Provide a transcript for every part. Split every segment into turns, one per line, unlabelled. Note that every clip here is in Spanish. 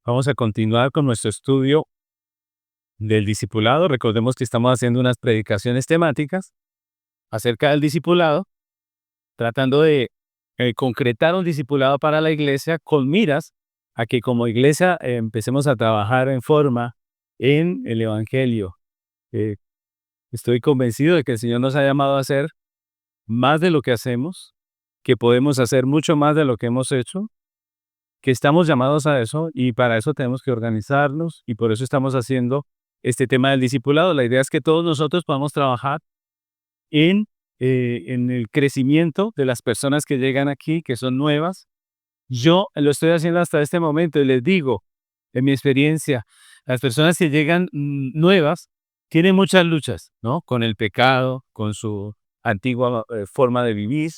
Vamos a continuar con nuestro estudio del discipulado. Recordemos que estamos haciendo unas predicaciones temáticas acerca del discipulado, tratando de concretar un discipulado para la iglesia con miras a que como iglesia empecemos a trabajar en forma en el Evangelio. Eh, Estoy convencido de que el Señor nos ha llamado a hacer más de lo que hacemos, que podemos hacer mucho más de lo que hemos hecho, que estamos llamados a eso y para eso tenemos que organizarnos y por eso estamos haciendo este tema del discipulado. La idea es que todos nosotros podamos trabajar en, en el crecimiento de las personas que llegan aquí, que son nuevas. Yo lo estoy haciendo hasta este momento y les digo, en mi experiencia, las personas que llegan nuevas tienen muchas luchas, ¿no? Con el pecado, con su antigua forma de vivir,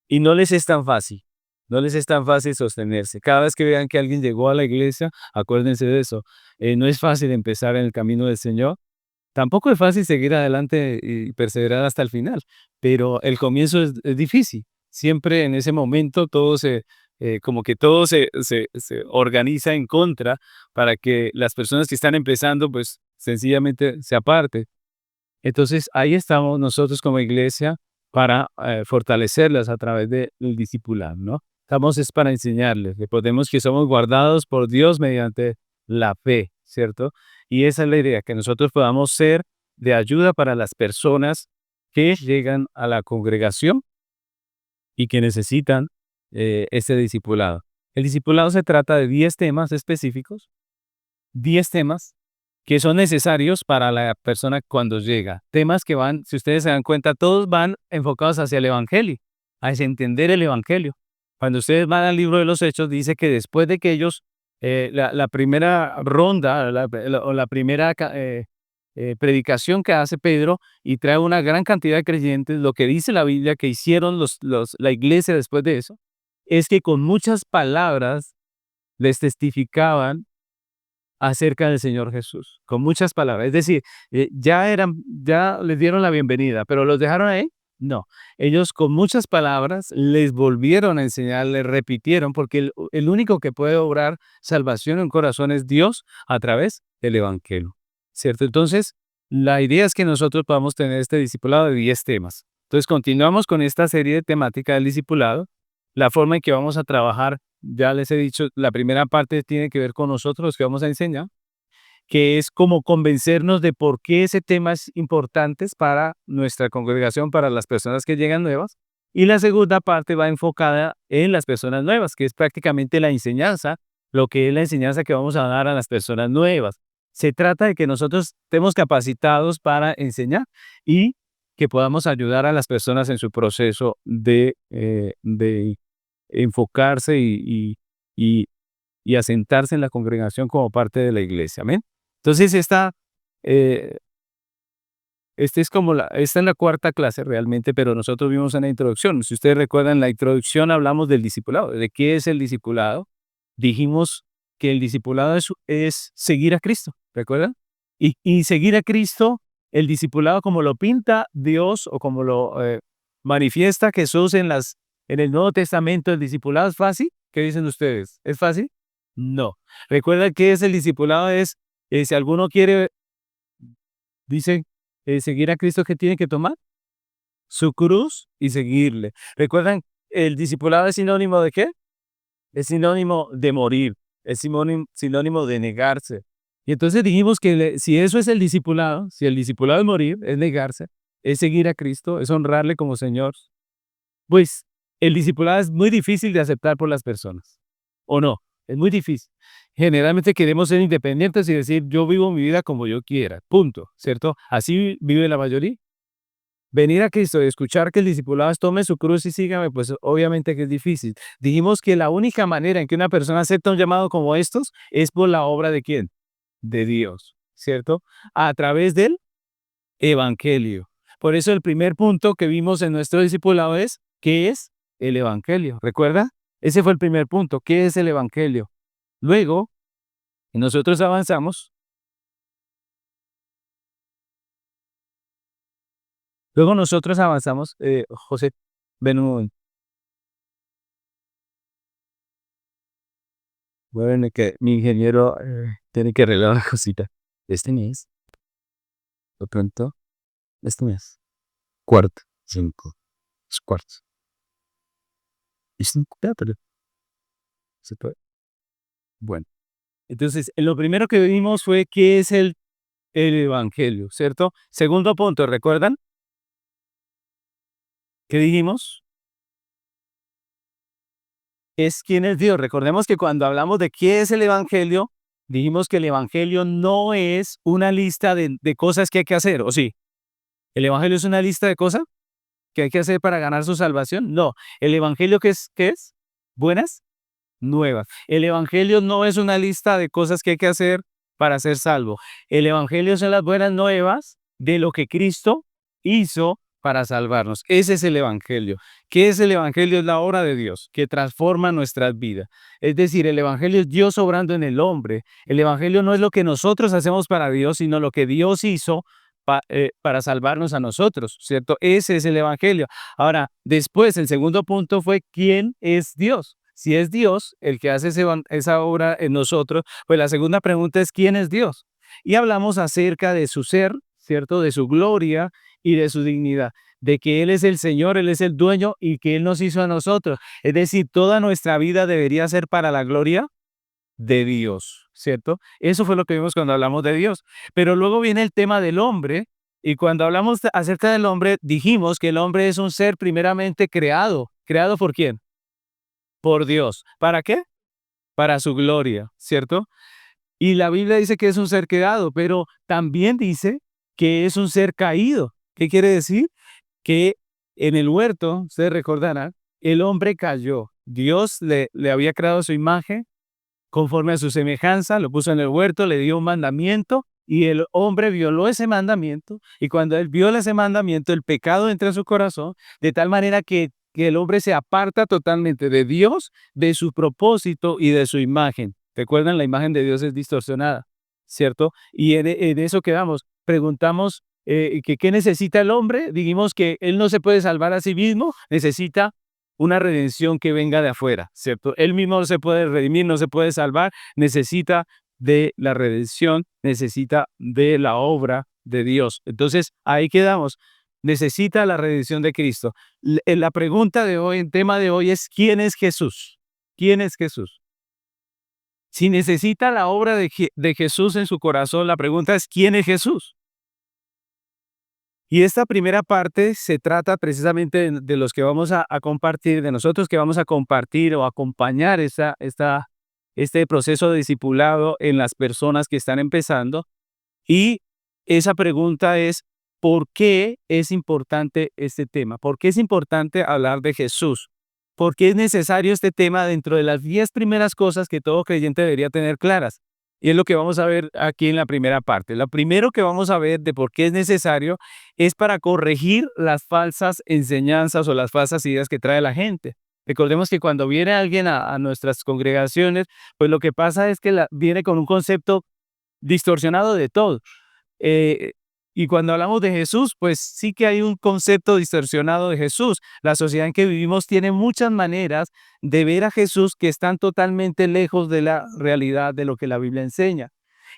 y no les es tan fácil, no les es tan fácil sostenerse. Cada vez que vean que alguien llegó a la iglesia, acuérdense de eso. No es fácil empezar en el camino del Señor. Tampoco es fácil seguir adelante y perseverar hasta el final, pero el comienzo es difícil. Siempre en ese momento todo como que todo se organiza en contra para que las personas que están empezando, pues sencillamente se aparten. Entonces, ahí estamos nosotros como iglesia para fortalecerlas a través del discipulado, ¿no? Estamos es para enseñarles, recordemos que somos guardados por Dios mediante la fe, ¿cierto? Y esa es la idea, que nosotros podamos ser de ayuda para las personas que llegan a la congregación y que necesitan ese discipulado. El discipulado se trata de 10 temas específicos, 10 temas que son necesarios para la persona cuando llega. Temas que van, si ustedes se dan cuenta, todos van enfocados hacia el Evangelio, hacia entender el Evangelio. Cuando ustedes van al libro de los Hechos, dice que después de que ellos, la primera ronda o la primera predicación que hace Pedro y trae una gran cantidad de creyentes, lo que dice la Biblia que hicieron la iglesia después de eso, es que con muchas palabras les testificaban acerca del Señor Jesús, con muchas palabras. Es decir, ya les dieron la bienvenida, pero ¿los dejaron ahí? No. Ellos con muchas palabras les volvieron a enseñar, les repitieron, porque el único que puede obrar salvación en un corazón es Dios a través del Evangelio, ¿cierto? Entonces, la idea es que nosotros podamos tener este discipulado de 10 temas. Entonces, continuamos con esta serie de temática del discipulado. La forma en que vamos a trabajar, ya les he dicho, la primera parte tiene que ver con nosotros, los que vamos a enseñar, que es como convencernos de por qué ese tema es importante para nuestra congregación, para las personas que llegan nuevas. Y la segunda parte va enfocada en las personas nuevas, que es prácticamente la enseñanza, lo que es la enseñanza que vamos a dar a las personas nuevas. Se trata de que nosotros estemos capacitados para enseñar y que podamos ayudar a las personas en su proceso de enfocarse y y asentarse en la congregación como parte de la iglesia. Amén. Entonces, eh, esta es la cuarta clase realmente, pero nosotros vimos en la introducción. Si ustedes recuerdan, en la introducción hablamos del discipulado. ¿De qué es el discipulado? Dijimos que el discipulado es seguir a Cristo, ¿recuerdan? Y seguir a Cristo, el discipulado como lo pinta Dios o como lo manifiesta Jesús en el Nuevo Testamento, el discipulado es fácil. ¿Qué dicen ustedes? ¿Es fácil? No. Recuerda que es el discipulado, si alguno quiere, dice, seguir a Cristo, ¿qué tiene que tomar? Su cruz y seguirle. ¿Recuerdan? El discipulado es sinónimo de ¿qué? Es sinónimo de morir, es sinónimo de negarse. Y entonces dijimos que si eso es el discipulado, si el discipulado es morir, es negarse, es seguir a Cristo, es honrarle como Señor, pues el discipulado es muy difícil de aceptar por las personas, ¿o no? Es muy difícil. Generalmente queremos ser independientes y decir, yo vivo mi vida como yo quiera, punto, ¿cierto? Así vive la mayoría. Venir a Cristo y escuchar que el discipulado es tome su cruz y sígame, pues obviamente que es difícil. Dijimos que la única manera en que una persona acepta un llamado como estos es por la obra de ¿quién? De Dios, ¿cierto? A través del Evangelio. Por eso el primer punto que vimos en nuestro discipulado es, ¿qué es el Evangelio? ¿Recuerda? Ese fue el primer punto, ¿qué es el Evangelio? Luego, nosotros avanzamos, José, ven un momento. Bueno, que mi ingeniero tiene que arreglar una cosita. Este mes, de pronto, este mes. Cuarto, cinco, es cuarto. Y cinco, pero se puede. Bueno, entonces, lo primero que vimos fue qué es el Evangelio, ¿cierto? Segundo punto, ¿recuerdan? ¿Qué dijimos? Es quién es Dios. Recordemos que cuando hablamos de qué es el Evangelio, dijimos que el Evangelio no es una lista de cosas que hay que hacer, ¿o sí? ¿El Evangelio es una lista de cosas que hay que hacer para ganar su salvación? No. ¿El Evangelio qué es? Buenas nuevas. El Evangelio no es una lista de cosas que hay que hacer para ser salvo. El Evangelio son las buenas nuevas de lo que Cristo hizo para salvarnos. Ese es el Evangelio. ¿Qué es el Evangelio? Es la obra de Dios que transforma nuestras vidas. Es decir, el Evangelio es Dios obrando en el hombre. El Evangelio no es lo que nosotros hacemos para Dios, sino lo que Dios hizo para salvarnos a nosotros, ¿cierto? Ese es el Evangelio. Ahora, después, el segundo punto fue ¿quién es Dios? Si es Dios el que hace esa obra en nosotros, pues la segunda pregunta es ¿quién es Dios? Y hablamos acerca de su ser, ¿cierto? De su gloria y de su dignidad, de que Él es el Señor, Él es el dueño y que Él nos hizo a nosotros. Es decir, toda nuestra vida debería ser para la gloria de Dios, ¿cierto? Eso fue lo que vimos cuando hablamos de Dios. Pero luego viene el tema del hombre, y cuando hablamos acerca del hombre, dijimos que el hombre es un ser primeramente creado. ¿Creado por quién? Por Dios. ¿Para qué? Para su gloria, ¿cierto? Y la Biblia dice que es un ser creado, pero también dice que es un ser caído. ¿Qué quiere decir? Que en el huerto, ustedes recordarán, el hombre cayó. Dios le había creado su imagen conforme a su semejanza, lo puso en el huerto, le dio un mandamiento y el hombre violó ese mandamiento. Y cuando él viola ese mandamiento, el pecado entra en su corazón, de tal manera que el hombre se aparta totalmente de Dios, de su propósito y de su imagen. Recuerdan, la imagen de Dios es distorsionada, ¿cierto? Y en eso quedamos. Preguntamos que qué necesita el hombre. Dijimos que él no se puede salvar a sí mismo, necesita una redención que venga de afuera, ¿cierto? Él mismo no se puede redimir, no se puede salvar, necesita de la redención, necesita de la obra de Dios. Entonces, ahí quedamos. Necesita la redención de Cristo. La pregunta de hoy, el tema de hoy es, ¿quién es Jesús? ¿Quién es Jesús? Si necesita la obra de Jesús en su corazón, la pregunta es, ¿quién es Jesús? Y esta primera parte se trata precisamente de los que vamos a compartir, de nosotros que vamos a compartir o acompañar este proceso de discipulado en las personas que están empezando. Y esa pregunta es, ¿por qué es importante este tema? ¿Por qué es importante hablar de Jesús? ¿Por qué es necesario este tema dentro de las 10 primeras cosas que todo creyente debería tener claras? Y es lo que vamos a ver aquí en la primera parte. Lo primero que vamos a ver de por qué es necesario es para corregir las falsas enseñanzas o las falsas ideas que trae la gente. Recordemos que cuando viene alguien a nuestras congregaciones, pues lo que pasa es que viene con un concepto distorsionado de todo. Eh, y cuando hablamos de Jesús, pues sí que hay un concepto distorsionado de Jesús. La sociedad en que vivimos tiene muchas maneras de ver a Jesús que están totalmente lejos de la realidad de lo que la Biblia enseña.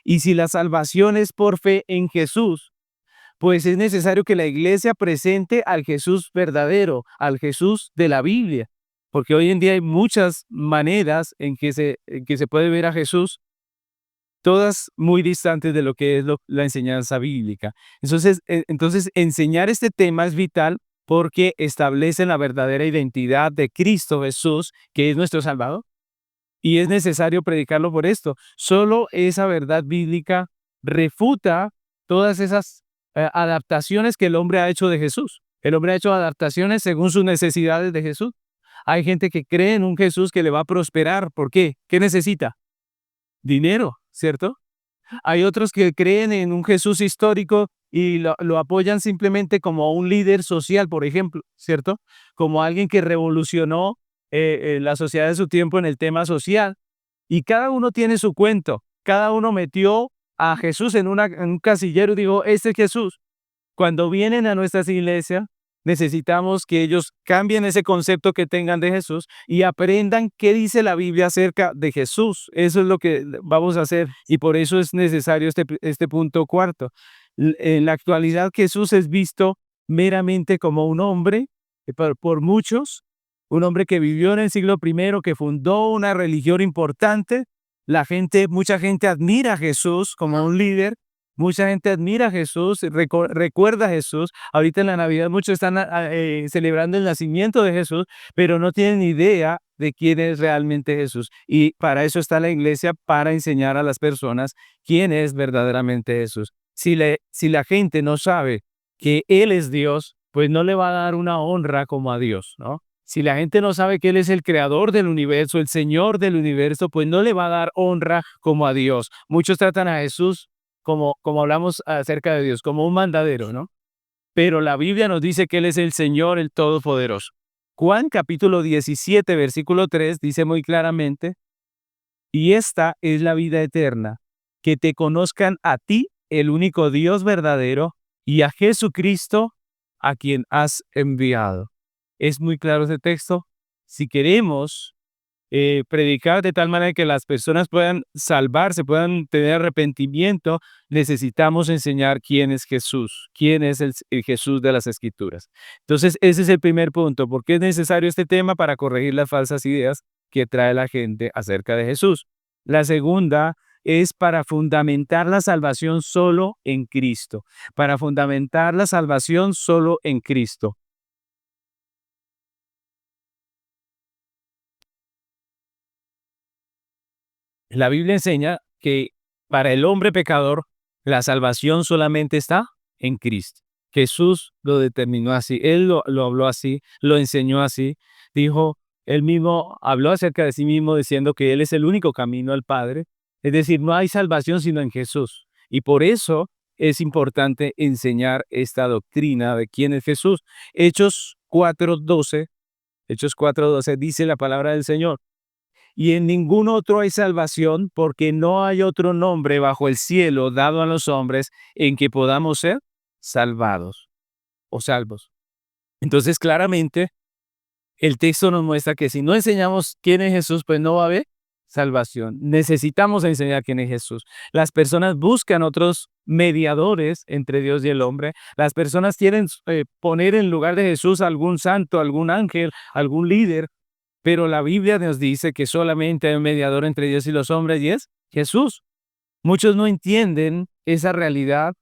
Y si la salvación es por fe en Jesús, pues es necesario que la iglesia presente al Jesús verdadero, al Jesús de la Biblia. Porque hoy en día hay muchas maneras en que se puede ver a Jesús, todas muy distantes de lo que es la enseñanza bíblica. Entonces, enseñar este tema es vital porque establece la verdadera identidad de Cristo Jesús, que es nuestro Salvador, y es necesario predicarlo por esto. Solo esa verdad bíblica refuta todas esas adaptaciones que el hombre ha hecho de Jesús. El hombre ha hecho adaptaciones según sus necesidades de Jesús. Hay gente que cree en un Jesús que le va a prosperar. ¿Por qué? ¿Qué necesita? Dinero, ¿cierto? Hay otros que creen en un Jesús histórico y lo apoyan simplemente como un líder social, por ejemplo, ¿cierto? Como alguien que revolucionó la sociedad de su tiempo en el tema social. Y cada uno tiene su cuento. Cada uno metió a Jesús en un casillero y dijo, este es Jesús. Cuando vienen a nuestras iglesias, Necesitamos que ellos cambien ese concepto que tengan de Jesús y aprendan qué dice la Biblia acerca de Jesús. Eso es lo que vamos a hacer y por eso es necesario este punto cuarto. En la actualidad Jesús es visto meramente como un hombre, por muchos, un hombre que vivió en el siglo primero, que fundó una religión importante. Mucha gente admira a Jesús como un líder, mucha gente admira a Jesús, recuerda a Jesús. Ahorita en la Navidad muchos están celebrando el nacimiento de Jesús, pero no tienen idea de quién es realmente Jesús. Y para eso está la iglesia, para enseñar a las personas quién es verdaderamente Jesús. Si la gente no sabe que Él es Dios, pues no le va a dar una honra como a Dios, ¿no? Si la gente no sabe que Él es el creador del universo, el Señor del universo, pues no le va a dar honra como a Dios. Muchos tratan a Jesús como hablamos acerca de Dios, como un mandadero, ¿no? Pero la Biblia nos dice que Él es el Señor, el Todopoderoso. Juan capítulo 17, versículo 3 dice muy claramente, y esta es la vida eterna, que te conozcan a ti, el único Dios verdadero, y a Jesucristo, a quien has enviado. Es muy claro ese texto. Si queremos predicar de tal manera que las personas puedan salvarse, puedan tener arrepentimiento, necesitamos enseñar quién es Jesús, quién es el Jesús de las Escrituras. Entonces, ese es el primer punto. ¿Por qué es necesario este tema? Para corregir las falsas ideas que trae la gente acerca de Jesús. La segunda es para fundamentar la salvación solo en Cristo, para fundamentar la salvación solo en Cristo. La Biblia enseña que para el hombre pecador la salvación solamente está en Cristo. Jesús lo determinó así, Él lo habló así, lo enseñó así, dijo, Él mismo habló acerca de sí mismo diciendo que Él es el único camino al Padre. Es decir, no hay salvación sino en Jesús. Y por eso es importante enseñar esta doctrina de quién es Jesús. Hechos 4:12 dice la palabra del Señor. Y en ningún otro hay salvación, porque no hay otro nombre bajo el cielo dado a los hombres en que podamos ser salvados o salvos. Entonces, claramente, el texto nos muestra que si no enseñamos quién es Jesús, pues no va a haber salvación. Necesitamos enseñar quién es Jesús. Las personas buscan otros mediadores entre Dios y el hombre. Las personas quieren poner en lugar de Jesús algún santo, algún ángel, algún líder. Pero la Biblia nos dice que solamente hay un mediador entre Dios y los hombres y es Jesús. Muchos no entienden esa realidad,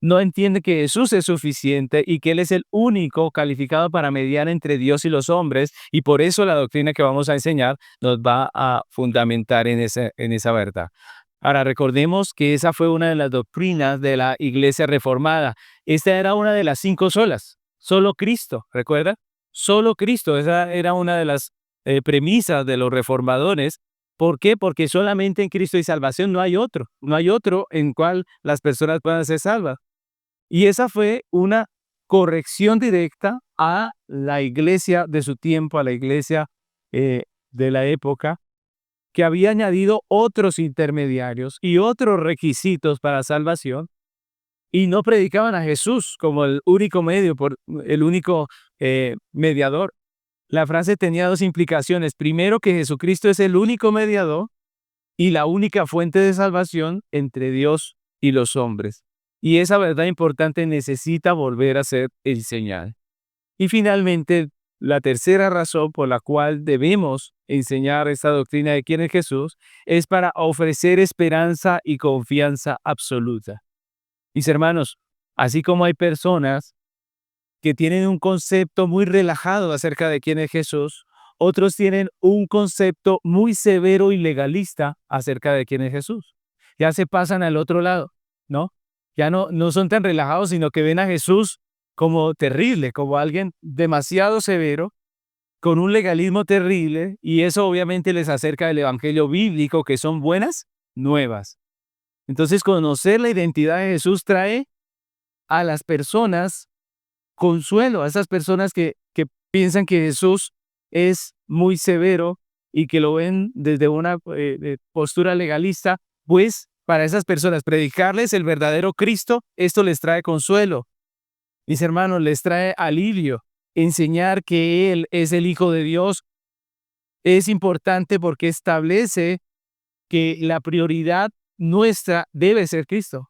no entienden que Jesús es suficiente y que Él es el único calificado para mediar entre Dios y los hombres y por eso la doctrina que vamos a enseñar nos va a fundamentar en esa verdad. Ahora, recordemos que esa fue una de las doctrinas de la Iglesia Reformada. Esta era una de las 5 solas, solo Cristo, ¿recuerda? Solo Cristo, esa era una de las premisas de los reformadores. ¿Por qué? Porque solamente en Cristo hay salvación, no hay otro en cual las personas puedan ser salvas. Y esa fue una corrección directa a la iglesia de su tiempo, a la iglesia de la época, que había añadido otros intermediarios y otros requisitos para salvación, y no predicaban a Jesús como el único medio, el único mediador. La frase tenía 2 implicaciones. Primero, que Jesucristo es el único mediador y la única fuente de salvación entre Dios y los hombres. Y esa verdad importante necesita volver a ser enseñada. Y finalmente, la tercera razón por la cual debemos enseñar esta doctrina de quién es Jesús es para ofrecer esperanza y confianza absoluta. Mis hermanos, así como hay personas que tienen un concepto muy relajado acerca de quién es Jesús, otros tienen un concepto muy severo y legalista acerca de quién es Jesús. Ya se pasan al otro lado, ¿no? Ya no son tan relajados, sino que ven a Jesús como terrible, como alguien demasiado severo, con un legalismo terrible, y eso obviamente les acerca del evangelio bíblico, que son buenas nuevas. Entonces, conocer la identidad de Jesús trae a las personas consuelo, a esas personas que piensan que Jesús es muy severo y que lo ven desde una postura legalista, pues para esas personas predicarles el verdadero Cristo, esto les trae consuelo. Mis hermanos, les trae alivio enseñar que Él es el Hijo de Dios. Es importante porque establece que la prioridad nuestra debe ser Cristo.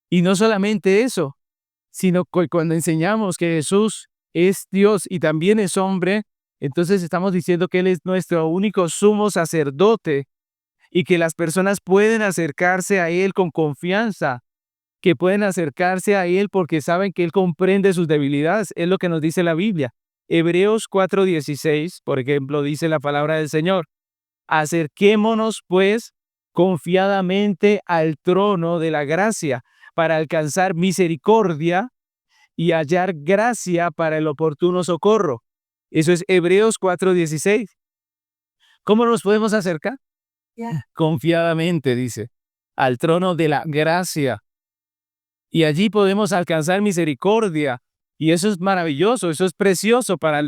Y no solamente eso, sino que cuando enseñamos que Jesús es Dios y también es hombre, entonces estamos diciendo que Él es nuestro único sumo sacerdote y que las personas pueden acercarse a Él con confianza, que pueden acercarse a Él porque saben que Él comprende sus debilidades. Es lo que nos dice la Biblia. Hebreos 4:16, por ejemplo, dice la palabra del Señor: acerquémonos, pues, confiadamente al trono de la gracia para alcanzar misericordia y hallar gracia para el oportuno socorro. Eso es Hebreos 4:16. ¿Cómo nos podemos acercar? Confiadamente, dice, al trono de la gracia. Y allí podemos alcanzar misericordia. Y eso es maravilloso, eso es precioso para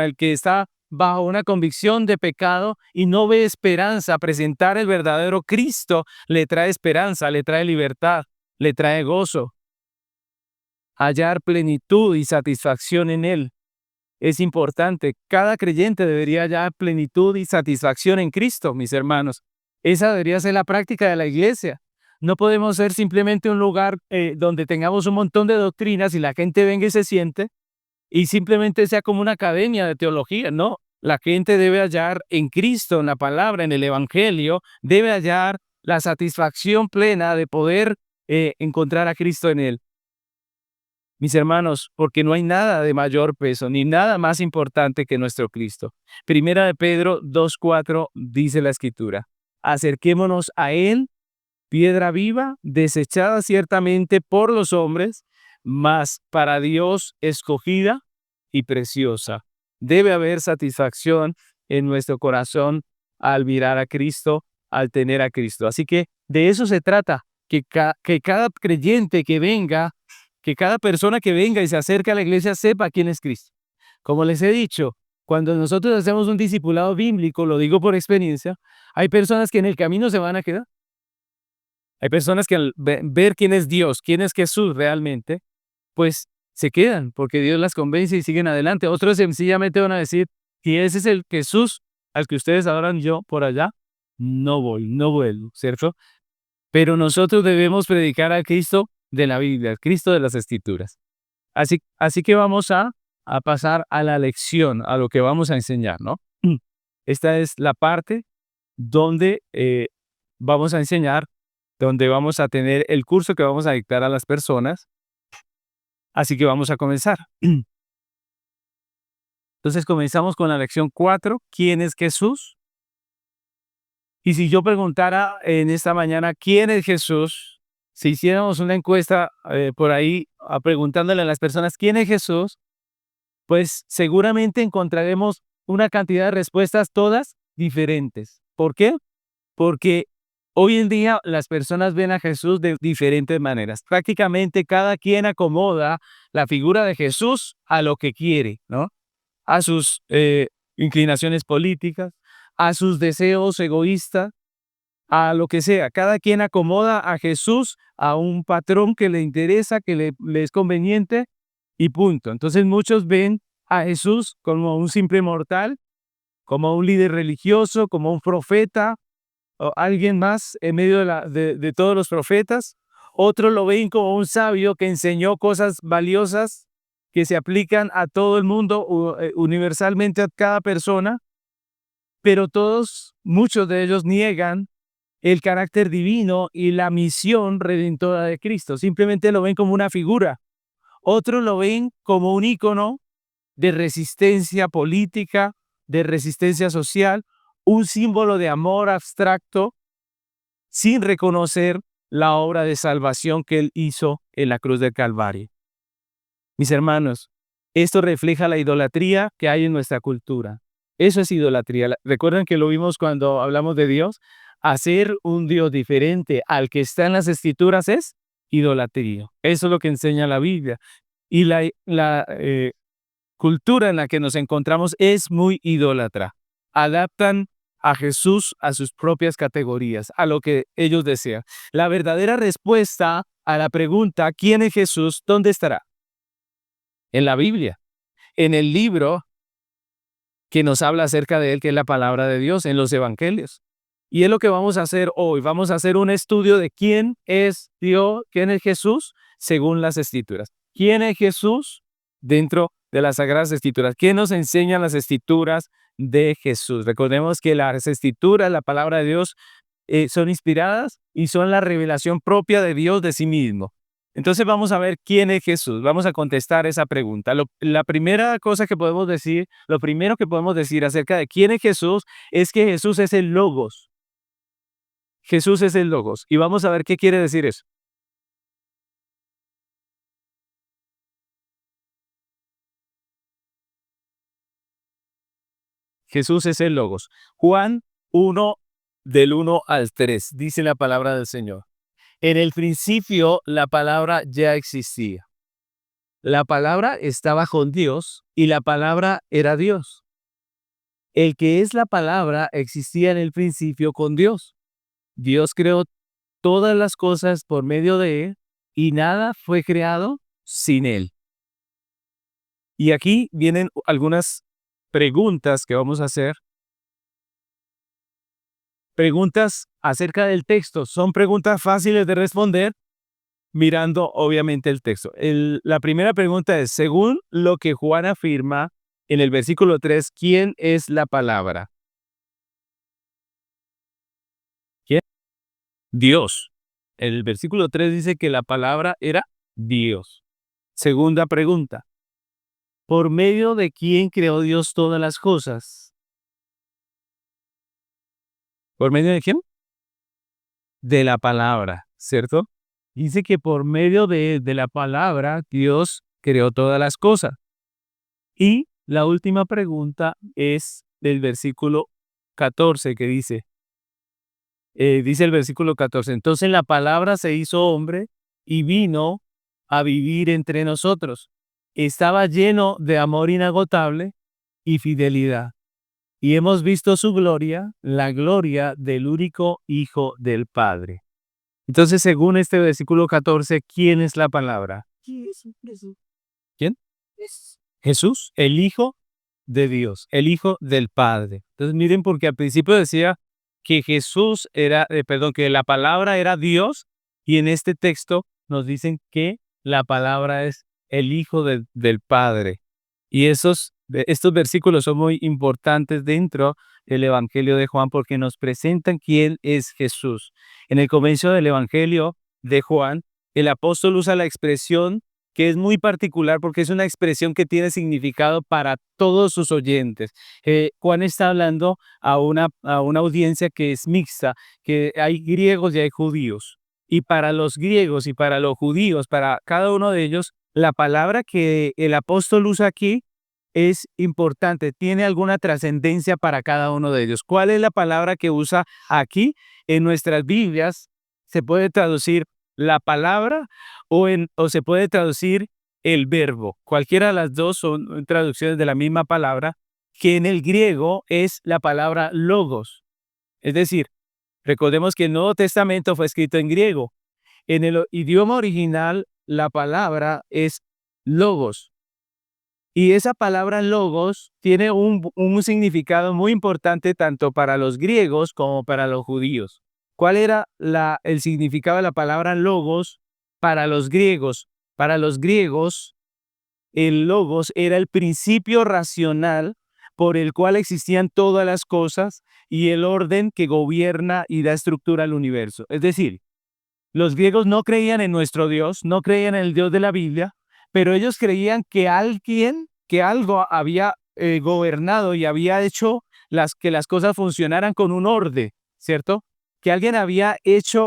el que está bajo una convicción de pecado y no ve esperanza. Presentar el verdadero Cristo le trae esperanza, le trae libertad, le trae gozo. Hallar plenitud y satisfacción en Él es importante. Cada creyente debería hallar plenitud y satisfacción en Cristo, mis hermanos. Esa debería ser la práctica de la iglesia. No podemos ser simplemente un lugar donde tengamos un montón de doctrinas y la gente venga y se siente y simplemente sea como una academia de teología. No, la gente debe hallar en Cristo, en la palabra, en el Evangelio, debe hallar la satisfacción plena de poder encontrar a Cristo en él. Mis hermanos, porque no hay nada de mayor peso ni nada más importante que nuestro Cristo. Primera de Pedro 2:4 dice la Escritura: acerquémonos a Él, piedra viva, desechada ciertamente por los hombres, mas para Dios escogida y preciosa. Debe haber satisfacción en nuestro corazón al mirar a Cristo, al tener a Cristo. Así que de eso se trata, que cada creyente que venga, que cada persona que venga y se acerque a la iglesia sepa quién es Cristo. Como les he dicho, cuando nosotros hacemos un discipulado bíblico, lo digo por experiencia, hay personas que en el camino se van a quedar. Hay personas que al ver quién es Dios, quién es Jesús realmente, pues se quedan porque Dios las convence y siguen adelante. Otros sencillamente van a decir: si ese es el Jesús al que ustedes adoran, yo por allá no voy, no vuelvo, ¿cierto? Pero nosotros debemos predicar al Cristo de la Biblia, al Cristo de las Escrituras. Así que vamos a pasar a la lección, a lo que vamos a enseñar, ¿no? Esta es la parte donde vamos a enseñar, donde vamos a tener el curso que vamos a dictar a las personas. Así que vamos a comenzar. Entonces comenzamos con la lección 4, ¿quién es Jesús? Y si yo preguntara en esta mañana, ¿quién es Jesús? Si hiciéramos una encuesta por ahí preguntándole a las personas, ¿quién es Jesús? Pues seguramente encontraremos una cantidad de respuestas todas diferentes. ¿Por qué? Porque hoy en día las personas ven a Jesús de diferentes maneras. Prácticamente cada quien acomoda la figura de Jesús a lo que quiere, ¿no? A sus inclinaciones políticas, a sus deseos egoístas, a lo que sea. Cada quien acomoda a Jesús a un patrón que le interesa, que le es conveniente y punto. Entonces muchos ven a Jesús como un simple mortal, como un líder religioso, como un profeta o alguien más en medio de todos los profetas. Otros lo ven como un sabio que enseñó cosas valiosas que se aplican a todo el mundo, universalmente a cada persona, pero muchos de ellos niegan el carácter divino y la misión redentora de Cristo. Simplemente lo ven como una figura. Otros lo ven como un ícono de resistencia política, de resistencia social, un símbolo de amor abstracto, sin reconocer la obra de salvación que Él hizo en la cruz del Calvario. Mis hermanos, esto refleja la idolatría que hay en nuestra cultura. Eso es idolatría. ¿Recuerdan que lo vimos cuando hablamos de Dios? Hacer un Dios diferente al que está en las Escrituras es idolatría. Eso es lo que enseña la Biblia. Y la cultura en la que nos encontramos es muy idólatra. Adaptan a Jesús a sus propias categorías, a lo que ellos desean. La verdadera respuesta a la pregunta, ¿quién es Jesús? ¿Dónde estará? en la Biblia, en el libro que nos habla acerca de él, que es la palabra de Dios, en los evangelios. Y es lo que vamos a hacer hoy. Vamos a hacer un estudio de quién es Dios, quién es Jesús, según las Escrituras. ¿Quién es Jesús dentro de las Sagradas Escrituras? ¿Qué nos enseñan las Escrituras de Jesús? Recordemos que las Escrituras, la palabra de Dios, son inspiradas y son la revelación propia de Dios de sí mismo. Entonces vamos a ver quién es Jesús. Vamos a contestar esa pregunta. La primera cosa que podemos decir, lo primero que podemos decir acerca de quién es Jesús es que Jesús es el Logos. Jesús es el Logos. Y vamos a ver qué quiere decir eso. Jesús es el Logos. Juan 1, del 1 al 3, dice la palabra del Señor. En el principio la palabra ya existía. La palabra estaba con Dios y la palabra era Dios. El que es la palabra existía en el principio con Dios. Dios creó todas las cosas por medio de él y nada fue creado sin él. Y aquí vienen algunas preguntas que vamos a hacer. Preguntas acerca del texto. Son preguntas fáciles de responder mirando obviamente el texto. La primera pregunta es, según lo que Juan afirma en el versículo 3, ¿quién es la palabra? ¿Quién? Dios. El versículo 3 dice que la palabra era Dios. Segunda pregunta, ¿por medio de quién creó Dios todas las cosas? ¿Por medio de quién? De la palabra, ¿cierto? Dice que por medio de la palabra Dios creó todas las cosas. Y la última pregunta es del versículo 14 que dice el versículo 14, entonces la palabra se hizo hombre y vino a vivir entre nosotros. Estaba lleno de amor inagotable y fidelidad. Y hemos visto su gloria, la gloria del único Hijo del Padre. Entonces, según este versículo 14, ¿quién es la palabra? ¿Quién? Jesús, el Hijo de Dios, el Hijo del Padre. Entonces, miren, porque al principio decía que Jesús era, perdón, que la palabra era Dios, y en este texto nos dicen que la palabra es el Hijo del Padre. Y estos versículos son muy importantes dentro del Evangelio de Juan porque nos presentan quién es Jesús. En el comienzo del Evangelio de Juan, el apóstol usa la expresión que es muy particular porque es una expresión que tiene significado para todos sus oyentes. Juan está hablando a una audiencia que es mixta, que hay griegos y hay judíos. Y para los griegos y para los judíos, para cada uno de ellos, la palabra que el apóstol usa aquí es importante, tiene alguna trascendencia para cada uno de ellos. ¿Cuál es la palabra que usa aquí? En nuestras Biblias se puede traducir la palabra o se puede traducir el verbo. Cualquiera de las dos son traducciones de la misma palabra, que en el griego es la palabra logos. Es decir, recordemos que el Nuevo Testamento fue escrito en griego. En el idioma original, la palabra es logos. Y esa palabra logos tiene un significado muy importante tanto para los griegos como para los judíos. ¿Cuál era el significado de la palabra logos para los griegos? Para los griegos, el logos era el principio racional por el cual existían todas las cosas y el orden que gobierna y da estructura al universo. Es decir, los griegos no creían en nuestro Dios, no creían en el Dios de la Biblia, pero ellos creían que algo había gobernado y había hecho que las cosas funcionaran con un orden, ¿cierto? Que alguien había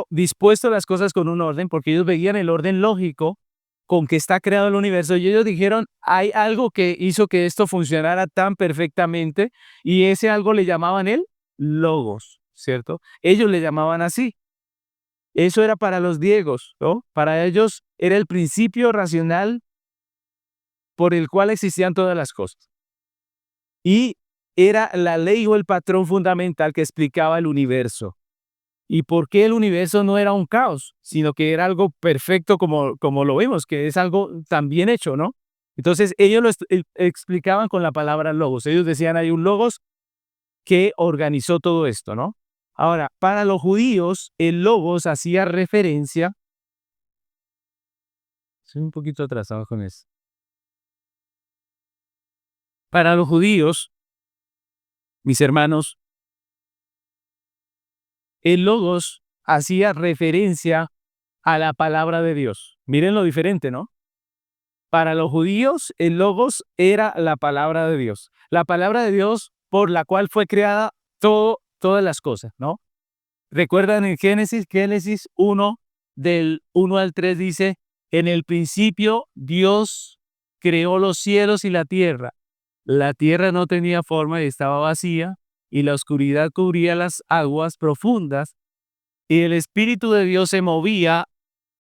dispuesto las cosas con un orden, porque ellos veían el orden lógico con que está creado el universo, y ellos dijeron, hay algo que hizo que esto funcionara tan perfectamente, y ese algo le llamaban el logos, ¿cierto? Ellos le llamaban así. Eso era para los griegos, ¿no? Para ellos era el principio racional por el cual existían todas las cosas. Y era la ley o el patrón fundamental que explicaba el universo. ¿Y por qué el universo no era un caos, sino que era algo perfecto como lo vemos, que es algo tan bien hecho, ¿no? Entonces, ellos explicaban con la palabra logos. Ellos decían, hay un logos que organizó todo esto, ¿no? Ahora, para los judíos, el logos hacía referencia. Estoy un poquito atrasado con eso. Para los judíos, mis hermanos, el logos hacía referencia a la palabra de Dios. Miren lo diferente, ¿no? Para los judíos, el logos era la palabra de Dios. La palabra de Dios por la cual fue creada todas las cosas, ¿no? Recuerdan en Génesis 1, del 1 al 3 dice, en el principio Dios creó los cielos y la tierra. La tierra no tenía forma y estaba vacía, y la oscuridad cubría las aguas profundas, y el Espíritu de Dios se movía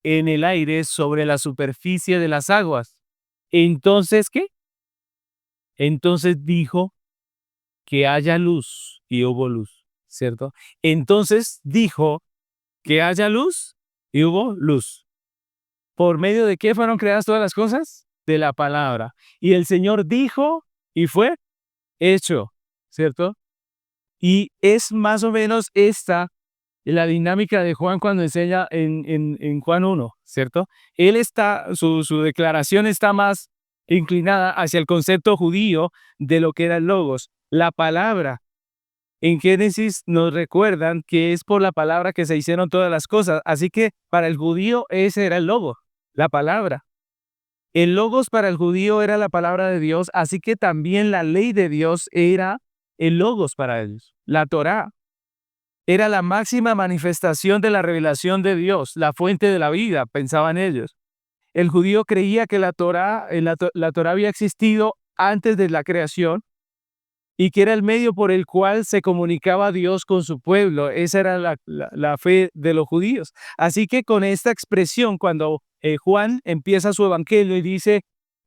en el aire sobre la superficie de las aguas. Entonces, ¿qué? Entonces dijo que haya luz, y hubo luz, ¿cierto? Entonces dijo que haya luz, y hubo luz. ¿Por medio de qué fueron creadas todas las cosas? De la palabra. Y el Señor dijo, y fue hecho, ¿cierto? Y es más o menos esta la dinámica de Juan cuando enseña en Juan 1, ¿cierto? Su declaración está más inclinada hacia el concepto judío de lo que era el logos. La palabra. En Génesis nos recuerdan que es por la palabra que se hicieron todas las cosas. Así que para el judío ese era el logo, la palabra. El logos para el judío era la palabra de Dios, así que también la ley de Dios era el logos para ellos. La Torá era la máxima manifestación de la revelación de Dios, la fuente de la vida, pensaban ellos. El judío creía que la Torá había existido antes de la creación y que era el medio por el cual se comunicaba Dios con su pueblo. Esa era la fe de los judíos. Así que con esta expresión, cuando Juan empieza su evangelio y dice,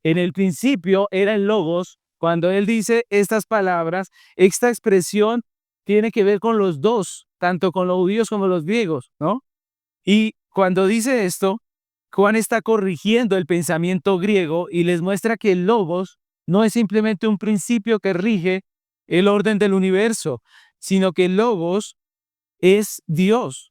en el principio era el logos, cuando él dice estas palabras, esta expresión tiene que ver con los dos, tanto con los judíos como los griegos, ¿no? Y cuando dice esto, Juan está corrigiendo el pensamiento griego y les muestra que el logos no es simplemente un principio que rige el orden del universo, sino que el logos es Dios.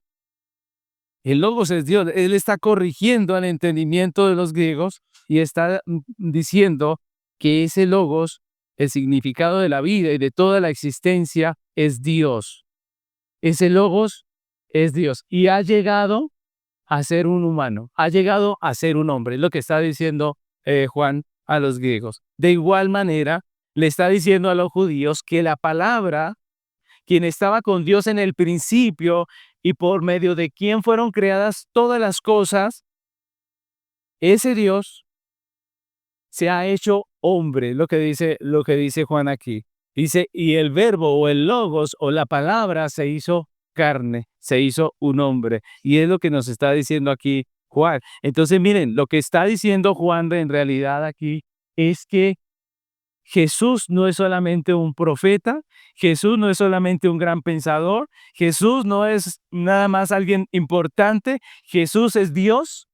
El logos es Dios. Él está corrigiendo el entendimiento de los griegos y está diciendo que ese logos, el significado de la vida y de toda la existencia, es Dios. Ese logos es Dios y ha llegado a ser un humano, ha llegado a ser un hombre, es lo que está diciendo Juan a los griegos. De igual manera, le está diciendo a los judíos que la palabra, quien estaba con Dios en el principio y por medio de quien fueron creadas todas las cosas, ese Dios se ha hecho hombre, lo que dice Juan aquí. Dice, y el verbo o el logos o la palabra se hizo carne, se hizo un hombre. Y es lo que nos está diciendo aquí Juan. Entonces, miren, lo que está diciendo Juan en realidad aquí es que Jesús no es solamente un profeta, Jesús no es solamente un gran pensador, Jesús no es nada más alguien importante, Jesús es Dios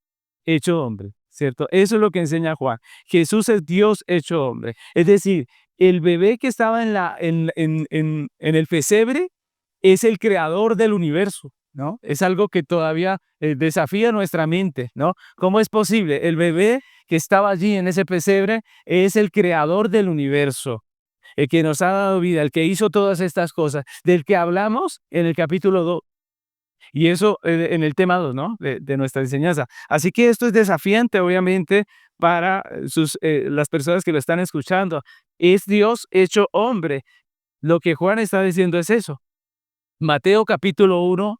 hecho hombre, ¿cierto? Eso es lo que enseña Juan. Jesús es Dios hecho hombre. Es decir, el bebé que estaba en el pesebre es el creador del universo, ¿no? Es algo que todavía desafía nuestra mente, ¿no? ¿Cómo es posible? El bebé que estaba allí en ese pesebre es el creador del universo, el que nos ha dado vida, el que hizo todas estas cosas, del que hablamos en el capítulo 2. Y eso en el tema 2, ¿no? De nuestra enseñanza. Así que esto es desafiante, obviamente, para las personas que lo están escuchando. Es Dios hecho hombre. Lo que Juan está diciendo es eso. Mateo capítulo 1,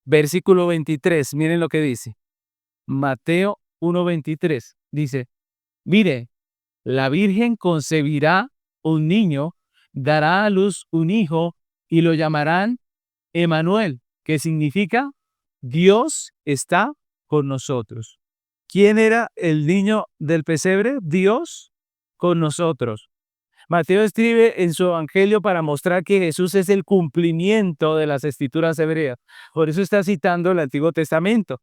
versículo 23. Miren lo que dice. Mateo 1:23. Dice, mire, la Virgen concebirá un niño, dará a luz un hijo y lo llamarán Emanuel, que significa Dios está con nosotros. ¿Quién era el niño del pesebre? Dios con nosotros. Mateo escribe en su evangelio para mostrar que Jesús es el cumplimiento de las escrituras hebreas. Por eso está citando el Antiguo Testamento.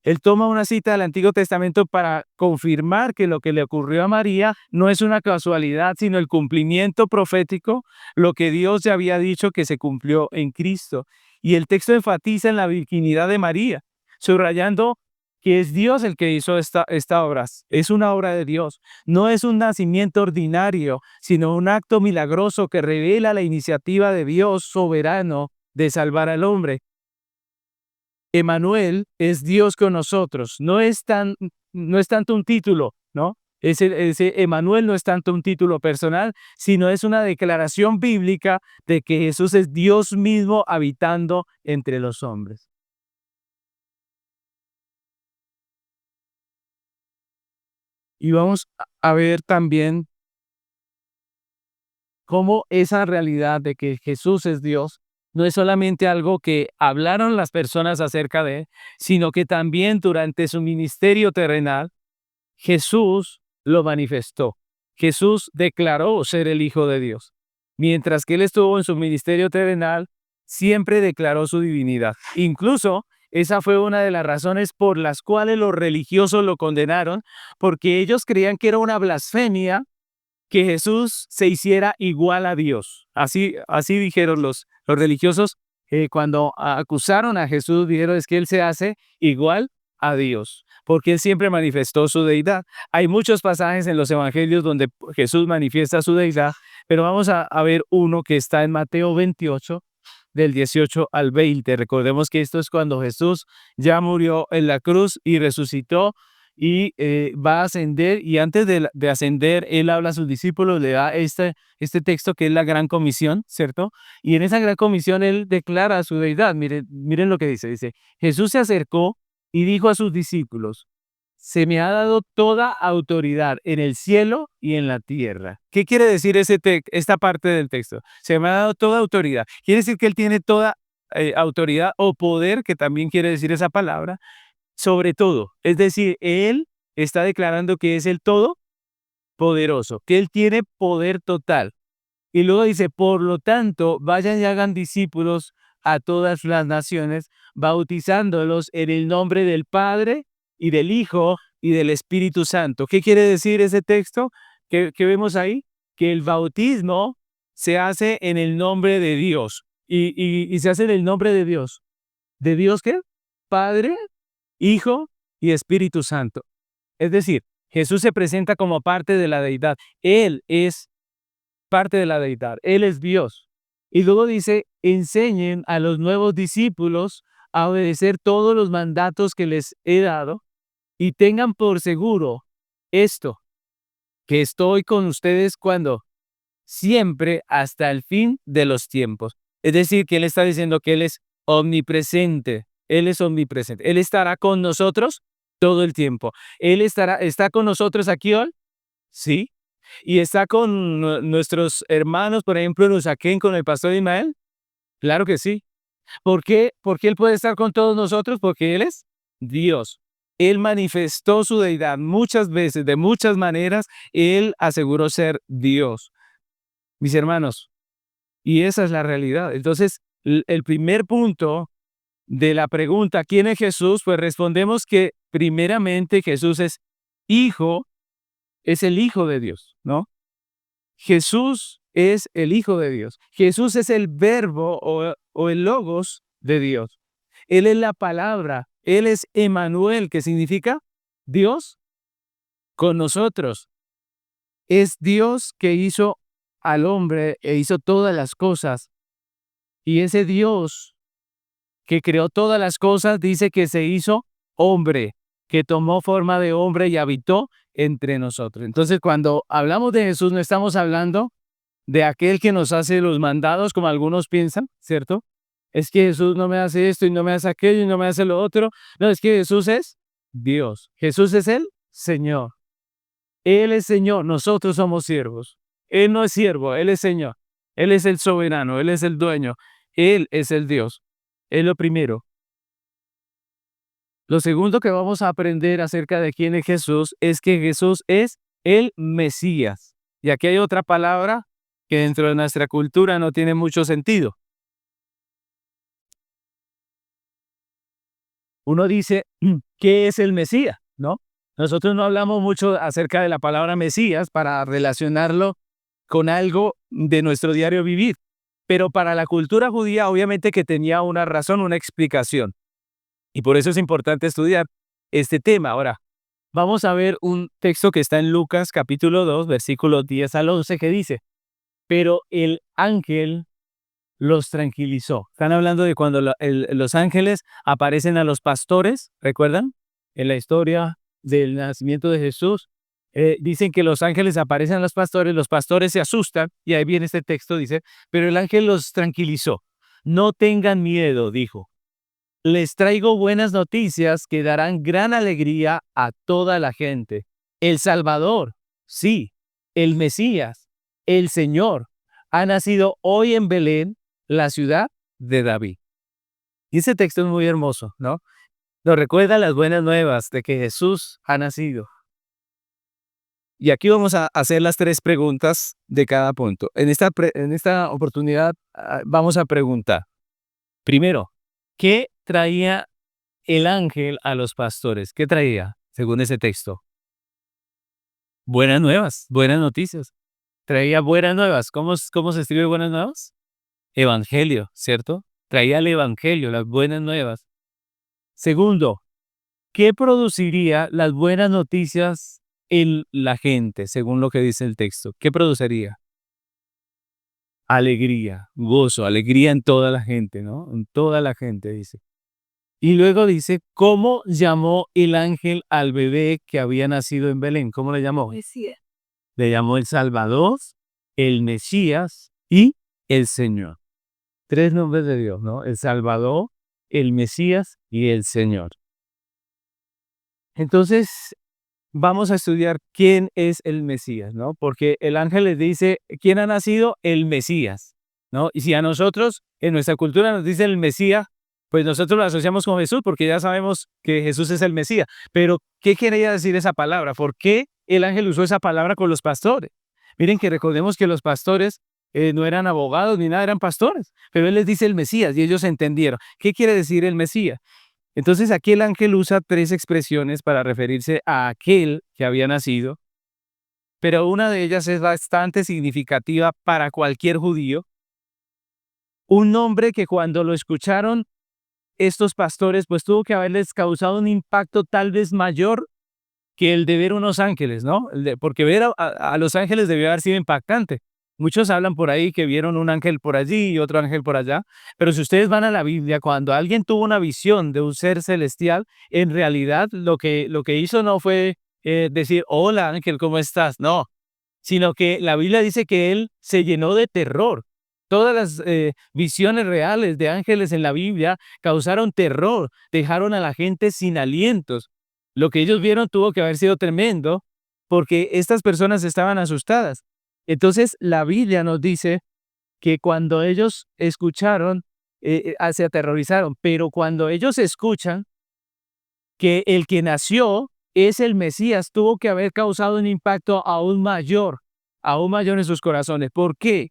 Él toma una cita del Antiguo Testamento para confirmar que lo que le ocurrió a María no es una casualidad, sino el cumplimiento profético, lo que Dios ya había dicho que se cumplió en Cristo. Y el texto enfatiza en la virginidad de María, subrayando que es Dios el que hizo esta obra. Es una obra de Dios. No es un nacimiento ordinario, sino un acto milagroso que revela la iniciativa de Dios soberano de salvar al hombre. Emanuel es Dios con nosotros. No es tanto un título, ¿no? Ese Emanuel no es tanto un título personal, sino es una declaración bíblica de que Jesús es Dios mismo habitando entre los hombres. Y vamos a ver también cómo esa realidad de que Jesús es Dios no es solamente algo que hablaron las personas acerca de él, sino que también durante su ministerio terrenal, Jesús lo manifestó. Jesús declaró ser el Hijo de Dios. Mientras que él estuvo en su ministerio terrenal, siempre declaró su divinidad. Incluso esa fue una de las razones por las cuales los religiosos lo condenaron, porque ellos creían que era una blasfemia que Jesús se hiciera igual a Dios. Así dijeron los religiosos cuando acusaron a Jesús, dijeron es que él se hace igual a Dios, porque él siempre manifestó su deidad. Hay muchos pasajes en los evangelios donde Jesús manifiesta su deidad, pero vamos a ver uno que está en Mateo 28, del 18 al 20. Recordemos que esto es cuando Jesús ya murió en la cruz y resucitó y va a ascender, y antes de ascender, él habla a sus discípulos, le da este texto que es la Gran Comisión, ¿cierto? Y en esa Gran Comisión él declara su deidad. Miren lo que dice, Jesús se acercó y dijo a sus discípulos, se me ha dado toda autoridad en el cielo y en la tierra. ¿Qué quiere decir esta parte del texto? Se me ha dado toda autoridad. Quiere decir que él tiene toda autoridad o poder, que también quiere decir esa palabra, sobre todo. Es decir, él está declarando que es el todopoderoso, que él tiene poder total. Y luego dice, por lo tanto, vayan y hagan discípulos a todas las naciones, bautizándolos en el nombre del Padre y del Hijo y del Espíritu Santo. ¿Qué quiere decir ese texto que vemos ahí? Que el bautismo se hace en el nombre de Dios. Y se hace en el nombre de Dios. ¿De Dios qué? Padre, Hijo y Espíritu Santo. Es decir, Jesús se presenta como parte de la deidad. Él es parte de la deidad. Él es Dios. Y luego dice, enseñen a los nuevos discípulos a obedecer todos los mandatos que les he dado y tengan por seguro esto, que estoy con ustedes cuando siempre hasta el fin de los tiempos. Es decir, que Él está diciendo que Él es omnipresente. Él es omnipresente. Él estará con nosotros todo el tiempo. ¿Está con nosotros aquí hoy? Sí. ¿Y está con nuestros hermanos, por ejemplo, en Usaquén, con el pastor Ismael? Claro que sí. ¿Por qué? ¿Por qué Él puede estar con todos nosotros? Porque Él es Dios. Él manifestó su deidad muchas veces, de muchas maneras. Él aseguró ser Dios. Mis hermanos, y esa es la realidad. Entonces, el primer punto de la pregunta, ¿quién es Jesús? Pues respondemos que primeramente Jesús es el Hijo de Dios, ¿no? Jesús es el Hijo de Dios. Jesús es el verbo o el logos de Dios. Él es la palabra. Él es Emanuel, que significa Dios con nosotros. Es Dios que hizo al hombre e hizo todas las cosas. Y ese Dios que creó todas las cosas dice que se hizo hombre, que tomó forma de hombre y habitó entre nosotros. Entonces, cuando hablamos de Jesús, no estamos hablando de aquel que nos hace los mandados, como algunos piensan, ¿cierto? Es que Jesús no me hace esto y no me hace aquello y no me hace lo otro. No, es que Jesús es Dios. Jesús es el Señor. Él es Señor, nosotros somos siervos. Él no es siervo, Él es Señor. Él es el soberano, Él es el dueño. Él es el Dios. Es lo primero. Lo segundo que vamos a aprender acerca de quién es Jesús es que Jesús es el Mesías. Y aquí hay otra palabra que dentro de nuestra cultura no tiene mucho sentido. Uno dice, ¿qué es el Mesías? ¿No? Nosotros no hablamos mucho acerca de la palabra Mesías para relacionarlo con algo de nuestro diario vivir, pero para la cultura judía obviamente que tenía una razón, una explicación, y por eso es importante estudiar este tema. Ahora, vamos a ver un texto que está en Lucas capítulo 2, versículos 10 al 11, que dice, pero el ángel los tranquilizó. Están hablando de cuando los ángeles aparecen a los pastores, ¿recuerdan? En la historia del nacimiento de Jesús, dicen que los ángeles aparecen a los pastores se asustan, y ahí viene este texto, dice, pero el ángel los tranquilizó. No tengan miedo, dijo. Les traigo buenas noticias que darán gran alegría a toda la gente. El Salvador, sí, el Mesías, el Señor, ha nacido hoy en Belén, la ciudad de David. Y ese texto es muy hermoso, ¿no? Nos recuerda las buenas nuevas de que Jesús ha nacido. Y aquí vamos a hacer las 3 preguntas de cada punto. En esta oportunidad vamos a preguntar. Primero, ¿qué traía el ángel a los pastores? ¿Qué traía, según ese texto? Buenas nuevas, buenas noticias. Traía buenas nuevas. ¿Cómo se escribe buenas nuevas? Evangelio, ¿cierto? Traía el evangelio, las buenas nuevas. Segundo, ¿qué produciría las buenas noticias en la gente, según lo que dice el texto? ¿Qué produciría? Alegría, gozo, alegría en toda la gente, ¿no? En toda la gente, dice. Y luego dice, ¿cómo llamó el ángel al bebé que había nacido en Belén? ¿Cómo le llamó? Mesías. Le llamó el Salvador, el Mesías y el Señor. 3 nombres de Dios, ¿no? El Salvador, el Mesías y el Señor. Entonces, vamos a estudiar quién es el Mesías, ¿no? Porque el ángel les dice, ¿quién ha nacido? El Mesías, ¿no? Y si a nosotros, en nuestra cultura nos dice el Mesías, pues nosotros lo asociamos con Jesús porque ya sabemos que Jesús es el Mesías. Pero, ¿qué quería decir esa palabra? ¿Por qué el ángel usó esa palabra con los pastores? Miren que recordemos que los pastores no eran abogados ni nada, eran pastores. Pero él les dice el Mesías y ellos entendieron. ¿Qué quiere decir el Mesías? Entonces aquí el ángel usa 3 expresiones para referirse a aquel que había nacido, pero una de ellas es bastante significativa para cualquier judío. Un nombre que cuando lo escucharon estos pastores, pues tuvo que haberles causado un impacto tal vez mayor que el de ver unos ángeles, ¿no? Porque ver a los ángeles debió haber sido impactante. Muchos hablan por ahí que vieron un ángel por allí y otro ángel por allá, pero si ustedes van a la Biblia, cuando alguien tuvo una visión de un ser celestial, en realidad lo que hizo no fue decir, hola ángel, ¿cómo estás? No, sino que la Biblia dice que él se llenó de terror. Todas las visiones reales de ángeles en la Biblia causaron terror, dejaron a la gente sin alientos. Lo que ellos vieron tuvo que haber sido tremendo porque estas personas estaban asustadas. Entonces la Biblia nos dice que cuando ellos escucharon, se aterrorizaron, pero cuando ellos escuchan que el que nació es el Mesías, tuvo que haber causado un impacto aún mayor en sus corazones. ¿Por qué?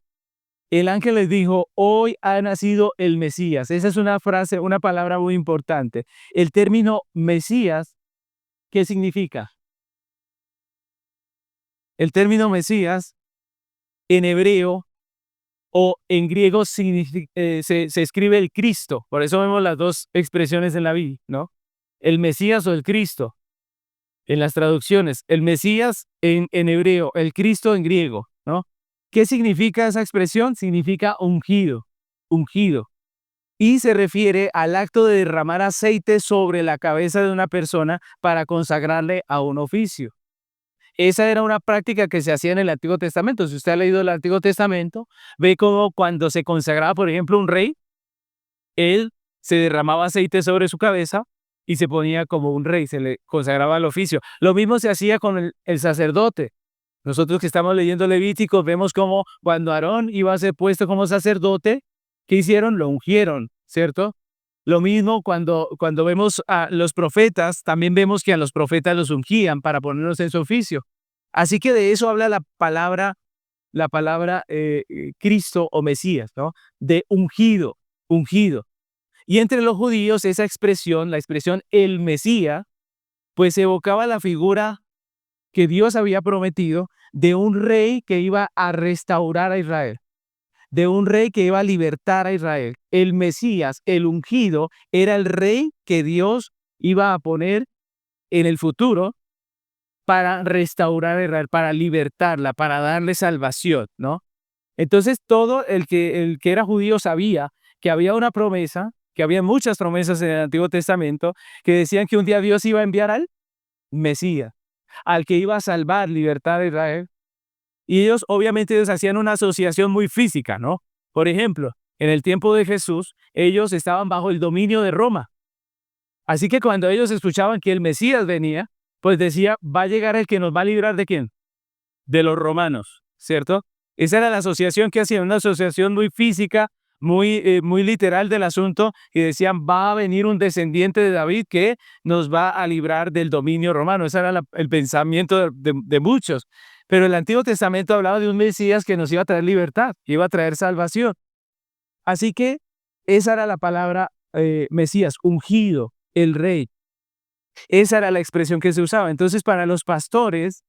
El ángel les dijo, hoy ha nacido el Mesías. Esa es una frase, una palabra muy importante. El término Mesías, ¿qué significa? El término Mesías en hebreo o en griego se escribe el Cristo. Por eso vemos las 2 expresiones en la Biblia, ¿no? El Mesías o el Cristo. En las traducciones, el Mesías en hebreo, el Cristo en griego, ¿no? ¿Qué significa esa expresión? Significa ungido, ungido. Y se refiere al acto de derramar aceite sobre la cabeza de una persona para consagrarle a un oficio. Esa era una práctica que se hacía en el Antiguo Testamento. Si usted ha leído el Antiguo Testamento, ve cómo cuando se consagraba, por ejemplo, un rey, él se derramaba aceite sobre su cabeza y se ponía como un rey, se le consagraba al oficio. Lo mismo se hacía con el sacerdote. Nosotros que estamos leyendo Levítico, vemos cómo cuando Aarón iba a ser puesto como sacerdote, ¿qué hicieron? Lo ungieron, ¿cierto? Lo mismo cuando vemos a los profetas, también vemos que a los profetas los ungían para ponerlos en su oficio. Así que de eso habla la palabra Cristo o Mesías, ¿no? De ungido, ungido. Y entre los judíos esa expresión, la expresión el Mesías,
pues evocaba la figura que Dios había prometido de un rey que iba a restaurar a Israel, de un rey que iba a libertar a Israel. El Mesías, el ungido, era el rey que Dios iba a poner en el futuro para restaurar a Israel, para libertarla, para darle salvación, ¿no? Entonces todo el que era judío sabía que había una promesa, que había muchas promesas en el Antiguo Testamento que decían que un día Dios iba a enviar al Mesías, al que iba a salvar, libertar a Israel. Y ellos hacían una asociación muy física, ¿no? Por ejemplo, en el tiempo de Jesús, ellos estaban bajo el dominio de Roma. Así que cuando ellos escuchaban que el Mesías venía, pues decía, va a llegar el que nos va a librar ¿de quién? De los romanos, ¿cierto? Esa era la asociación que hacían, una asociación muy física, muy literal del asunto, y decían, va a venir un descendiente de David que nos va a librar del dominio romano. Ese era el pensamiento de muchos. Pero el Antiguo Testamento hablaba de un Mesías que nos iba a traer libertad, que iba a traer salvación. Así que esa era la palabra Mesías, ungido, el rey. Esa era la expresión que se usaba. Entonces, para los pastores,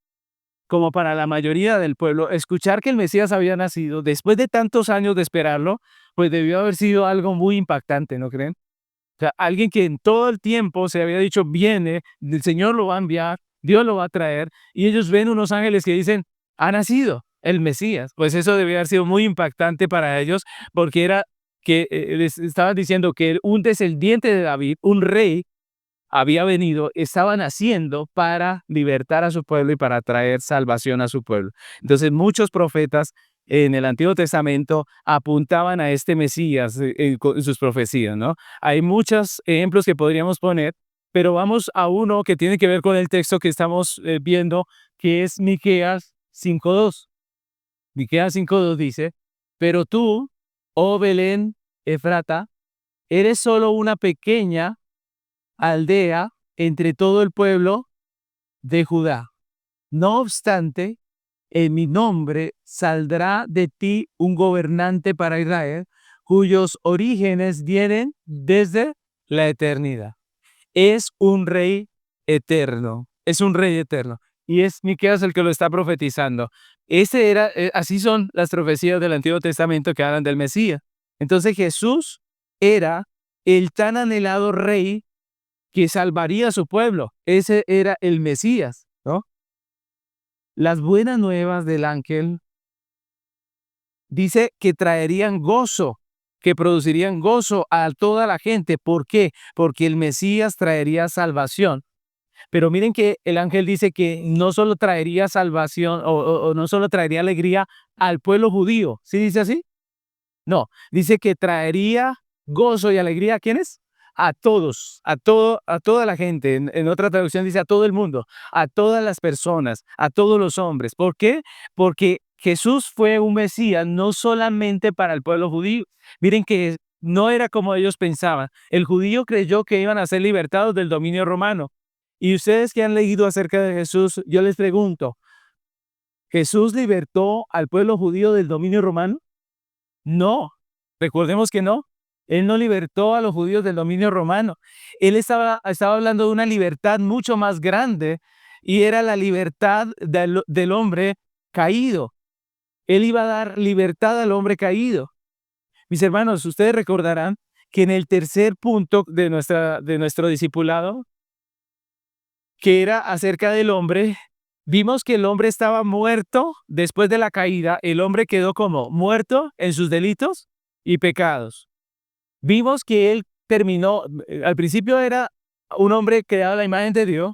como para la mayoría del pueblo, escuchar que el Mesías había nacido después de tantos años de esperarlo, pues debió haber sido algo muy impactante, ¿no creen? O sea, alguien que en todo el tiempo se había dicho, viene, el Señor lo va a enviar, Dios lo va a traer, y ellos ven unos ángeles que dicen, ha nacido el Mesías. Pues eso debió haber sido muy impactante para ellos, porque era que les estaban diciendo que un descendiente de David, un rey, había venido, estaba naciendo para libertar a su pueblo y para traer salvación a su pueblo. Entonces muchos profetas en el Antiguo Testamento apuntaban a este Mesías en sus profecías, ¿no? Hay muchos ejemplos que podríamos poner, pero vamos a uno que tiene que ver con el texto que estamos viendo, que es Miqueas 5:2. Miqueas 5:2 dice, pero tú, oh Belén, Efrata, eres solo una pequeña aldea entre todo el pueblo de Judá. No obstante, en mi nombre saldrá de ti un gobernante para Israel, cuyos orígenes vienen desde la eternidad. Es un rey eterno, es un rey eterno. Y es Miqueas el que lo está profetizando. Así son las profecías del Antiguo Testamento que hablan del Mesías. Entonces Jesús era el tan anhelado rey que salvaría a su pueblo. Ese era el Mesías, ¿no? Las buenas nuevas del ángel dice que traerían gozo, que producirían gozo a toda la gente. ¿Por qué? Porque el Mesías traería salvación. Pero miren que el ángel dice que no solo traería salvación o no solo traería alegría al pueblo judío. ¿Sí dice así? No, dice que traería gozo y alegría ¿a quiénes? A todos, a toda la gente. En otra traducción dice a todo el mundo, a todas las personas, a todos los hombres. ¿Por qué? Porque Jesús fue un Mesías no solamente para el pueblo judío. Miren que no era como ellos pensaban. El judío creyó que iban a ser libertados del dominio romano. Y ustedes que han leído acerca de Jesús, yo les pregunto, ¿Jesús libertó al pueblo judío del dominio romano? No, recordemos que no. Él no libertó a los judíos del dominio romano. Él estaba hablando de una libertad mucho más grande y era la libertad del hombre caído. Él iba a dar libertad al hombre caído. Mis hermanos, ustedes recordarán que en el tercer punto de nuestro discipulado, que era acerca del hombre, vimos que el hombre estaba muerto después de la caída. El hombre quedó como muerto en sus delitos y pecados. Vimos que él terminó, al principio era un hombre creado a la imagen de Dios,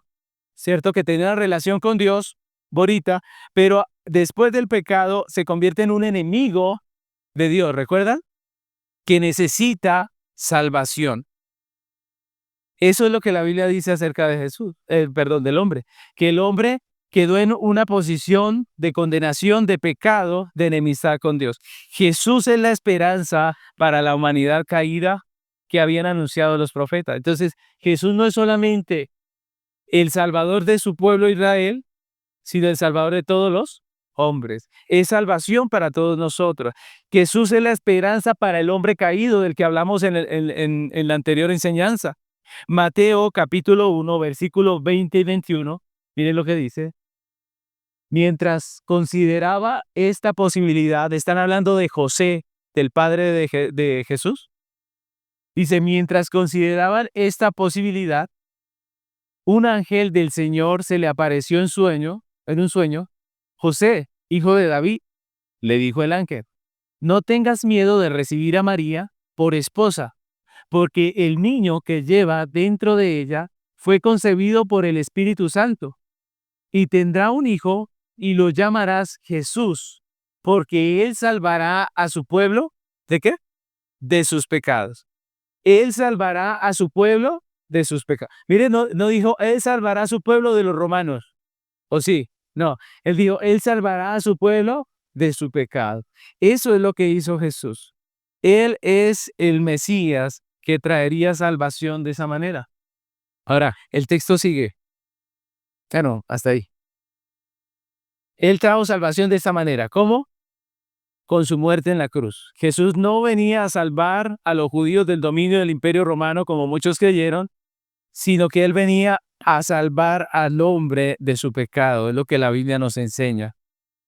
¿cierto? Que tenía una relación con Dios bonita, pero después del pecado se convierte en un enemigo de Dios, ¿recuerdan? Que necesita salvación. Eso es lo que la Biblia dice acerca de Jesús, del hombre, que el hombre quedó en una posición de condenación, de pecado, de enemistad con Dios. Jesús es la esperanza para la humanidad caída que habían anunciado los profetas. Entonces, Jesús no es solamente el salvador de su pueblo Israel, sino el salvador de todos los hombres. Es salvación para todos nosotros. Jesús es la esperanza para el hombre caído del que hablamos en la anterior enseñanza. Mateo capítulo 1, versículos 20 y 21, miren lo que dice. Mientras consideraba esta posibilidad, están hablando de José, del padre de Jesús. Dice, mientras consideraban esta posibilidad, un ángel del Señor se le apareció en un sueño. José, hijo de David, le dijo el ángel, no tengas miedo de recibir a María por esposa, porque el niño que lleva dentro de ella fue concebido por el Espíritu Santo, y tendrá un hijo y lo llamarás Jesús, porque él salvará a su pueblo, ¿de qué? De sus pecados. Él salvará a su pueblo de sus pecados. Mire, no dijo, él salvará a su pueblo de los romanos. ¿O sí? No, él dijo, él salvará a su pueblo de su pecado. Eso es lo que hizo Jesús. Él es el Mesías que traería salvación de esa manera. Ahora, el texto sigue. Claro, hasta ahí. Él trajo salvación de esta manera. ¿Cómo? Con su muerte en la cruz. Jesús no venía a salvar a los judíos del dominio del imperio romano, como muchos creyeron, sino que él venía a salvar al hombre de su pecado. Es lo que la Biblia nos enseña.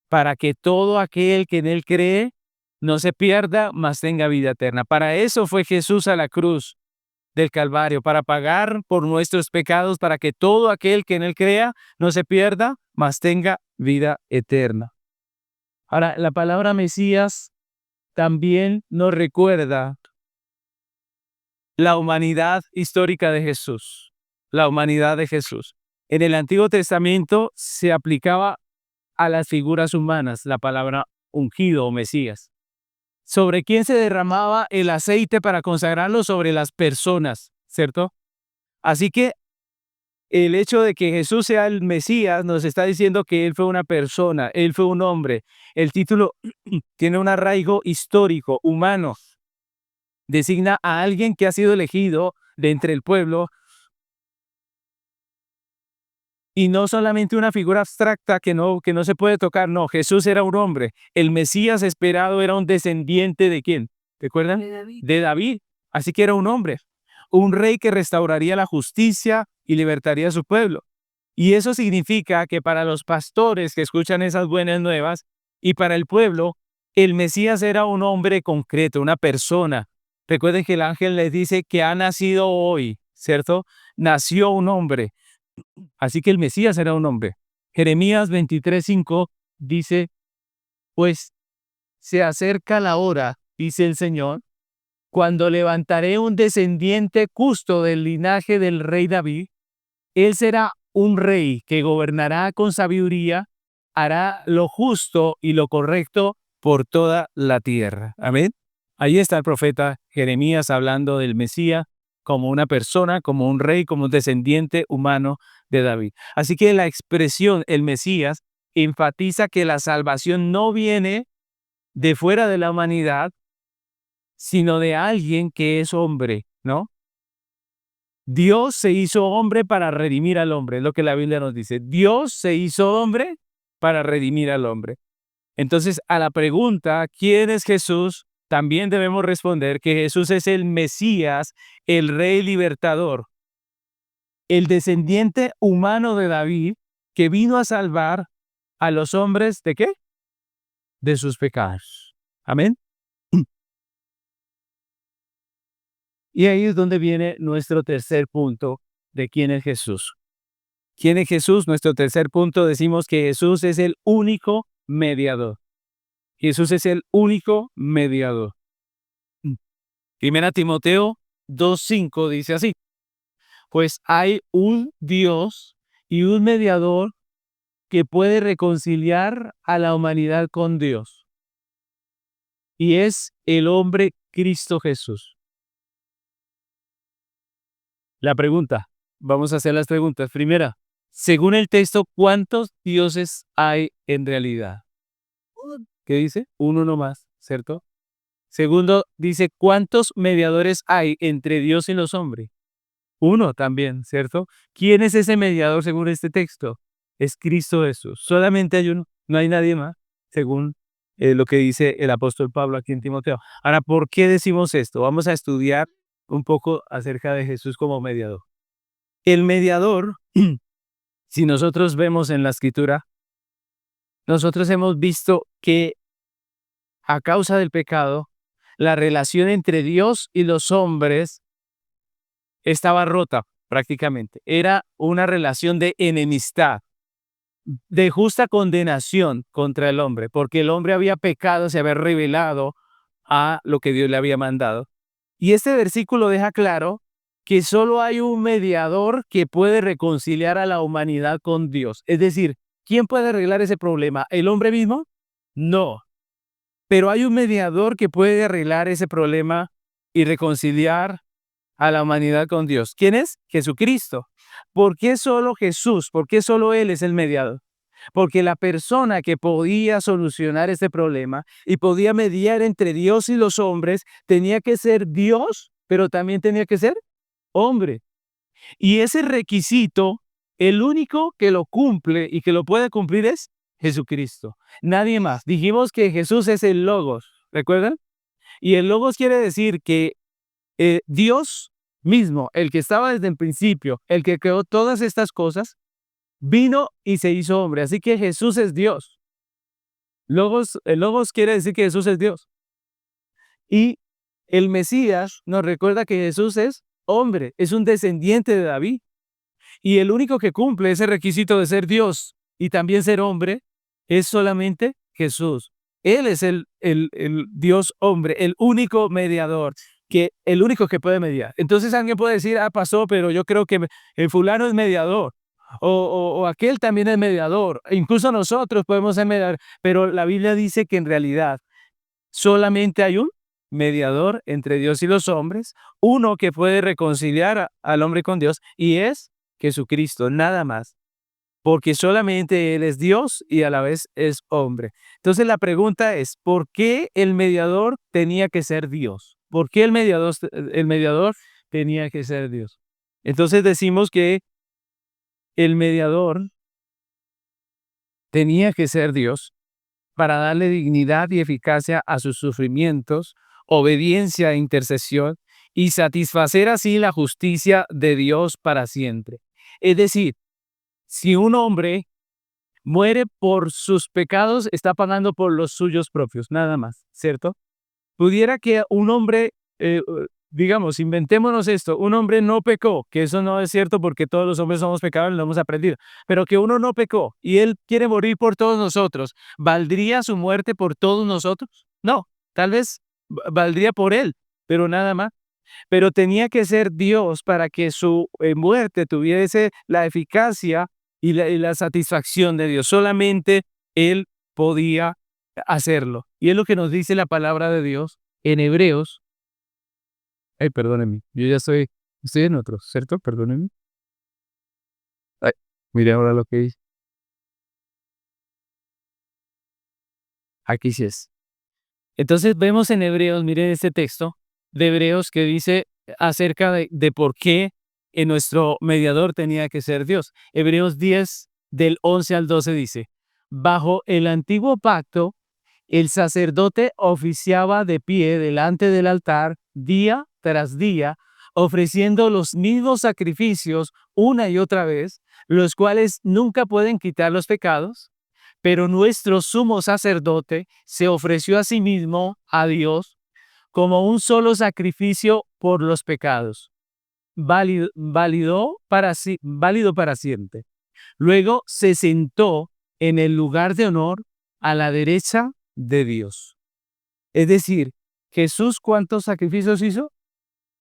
Para que todo aquel que en él cree no se pierda, mas tenga vida eterna. Para eso fue Jesús a la cruz del Calvario, para pagar por nuestros pecados, para que todo aquel que en él crea no se pierda, mas tenga vida eterna. Ahora, la palabra Mesías también nos recuerda la humanidad histórica de Jesús. La humanidad de Jesús. En el Antiguo Testamento se aplicaba a las figuras humanas la palabra ungido o Mesías. ¿Sobre quién se derramaba el aceite para consagrarlo? Sobre las personas, ¿cierto? Así que el hecho de que Jesús sea el Mesías nos está diciendo que Él fue una persona, Él fue un hombre. El título tiene un arraigo histórico, humano. Designa a alguien que ha sido elegido de entre el pueblo y no solamente una figura abstracta que no se puede tocar. No, Jesús era un hombre. El Mesías esperado era un descendiente ¿de quién? ¿Recuerdan?
De David.
De David. Así que era un hombre. Un rey que restauraría la justicia y libertaría a su pueblo. Y eso significa que para los pastores que escuchan esas buenas nuevas y para el pueblo, el Mesías era un hombre concreto, una persona. Recuerden que el ángel les dice que ha nacido hoy, ¿cierto? Nació un hombre. Así que el Mesías era un hombre. Jeremías 23:5 dice, pues se acerca la hora, dice el Señor, cuando levantaré un descendiente justo del linaje del rey David. Él será un rey que gobernará con sabiduría, hará lo justo y lo correcto por toda la tierra. Amén. Ahí está el profeta Jeremías hablando del Mesías como una persona, como un rey, como un descendiente humano de David. Así que la expresión el Mesías enfatiza que la salvación no viene de fuera de la humanidad, sino de alguien que es hombre, ¿no? Dios se hizo hombre para redimir al hombre, es lo que la Biblia nos dice. Dios se hizo hombre para redimir al hombre. Entonces, a la pregunta, ¿quién es Jesús? También debemos responder que Jesús es el Mesías, el Rey libertador, el descendiente humano de David que vino a salvar a los hombres ¿de qué? De sus pecados. Amén. Y ahí es donde viene nuestro tercer punto de quién es Jesús. ¿Quién es Jesús? Nuestro tercer punto decimos que Jesús es el único mediador. Jesús es el único mediador. Primera Timoteo 2:5 dice así, pues hay un Dios y un mediador que puede reconciliar a la humanidad con Dios. Y es el hombre Cristo Jesús. La pregunta, vamos a hacer las preguntas. Primera, según el texto, ¿cuántos dioses hay en realidad? ¿Qué dice? Uno nomás, ¿cierto? Segundo, dice, ¿cuántos mediadores hay entre Dios y los hombres? Uno también, ¿cierto? ¿Quién es ese mediador según este texto? Es Cristo Jesús. Solamente hay uno, no hay nadie más, según lo que dice el apóstol Pablo aquí en Timoteo. Ahora, ¿por qué decimos esto? Vamos a estudiar
un poco acerca de Jesús como mediador. El mediador, si nosotros vemos en la Escritura, nosotros hemos visto que a causa del pecado, la relación entre Dios y los hombres estaba rota prácticamente. Era una relación de enemistad, de justa condenación contra el hombre, porque el hombre había pecado, se había rebelado a lo que Dios le había mandado. Y este versículo deja claro que solo hay un mediador que puede reconciliar a la humanidad con Dios. Es decir, ¿quién puede arreglar ese problema? ¿El hombre mismo? No. Pero hay un mediador que puede arreglar ese problema y reconciliar a la humanidad con Dios. ¿Quién es? Jesucristo. ¿Por qué solo Jesús? ¿Por qué solo Él es el mediador? Porque la persona que podía solucionar este problema y podía mediar entre Dios y los hombres tenía que ser Dios, pero también tenía que ser hombre. Y ese requisito, el único que lo cumple y que lo puede cumplir es Jesucristo. Nadie más. Dijimos que Jesús es el Logos, ¿recuerdan? Y el Logos quiere decir que Dios mismo, el que estaba desde el principio, el que creó todas estas cosas, vino y se hizo hombre. Así que Jesús es Dios. El Logos quiere decir que Jesús es Dios. Y el Mesías nos recuerda que Jesús es hombre, es un descendiente de David. Y el único que cumple ese requisito de ser Dios y también ser hombre es solamente Jesús. Él es el Dios hombre, el único mediador, el único que puede mediar. Entonces alguien puede decir, pasó, pero yo creo que el fulano es mediador. O aquel también es mediador. Incluso nosotros podemos ser mediador. Pero la Biblia dice que en realidad solamente hay un mediador entre Dios y los hombres, uno que puede reconciliar al hombre con Dios, y es Jesucristo, nada más. Porque solamente Él es Dios y a la vez es hombre. Entonces la pregunta es, ¿por qué el mediador tenía que ser Dios? ¿Por qué el mediador tenía que ser Dios? Entonces decimos que el mediador tenía que ser Dios para darle dignidad y eficacia a sus sufrimientos, obediencia e intercesión, y satisfacer así la justicia de Dios para siempre. Es decir, si un hombre muere por sus pecados, está pagando por los suyos propios, nada más, ¿cierto? Pudiera que un hombre, digamos, inventémonos esto, un hombre no pecó, que eso no es cierto porque todos los hombres somos pecadores, lo hemos aprendido, pero que uno no pecó y él quiere morir por todos nosotros, ¿valdría su muerte por todos nosotros? No, tal vez valdría por él, pero nada más. Pero tenía que ser Dios para que su muerte tuviese la eficacia y la satisfacción de Dios. Solamente Él podía hacerlo. Y es lo que nos dice la palabra de Dios en Hebreos. Ay, perdónenme, yo ya estoy en otro, ¿cierto? Perdónenme. Ay, mire ahora lo que dice. Aquí sí es. Entonces vemos en Hebreos, miren este texto de Hebreos que dice acerca de por qué nuestro mediador tenía que ser Dios. Hebreos 10, del 11 al 12 dice, bajo el antiguo pacto, el sacerdote oficiaba de pie delante del altar día tras día, ofreciendo los mismos sacrificios una y otra vez, los cuales nunca pueden quitar los pecados. Pero nuestro sumo sacerdote se ofreció a sí mismo a Dios como un solo sacrificio por los pecados, válido para siempre. Luego se sentó en el lugar de honor a la derecha de Dios. Es decir, Jesús, ¿cuántos sacrificios hizo?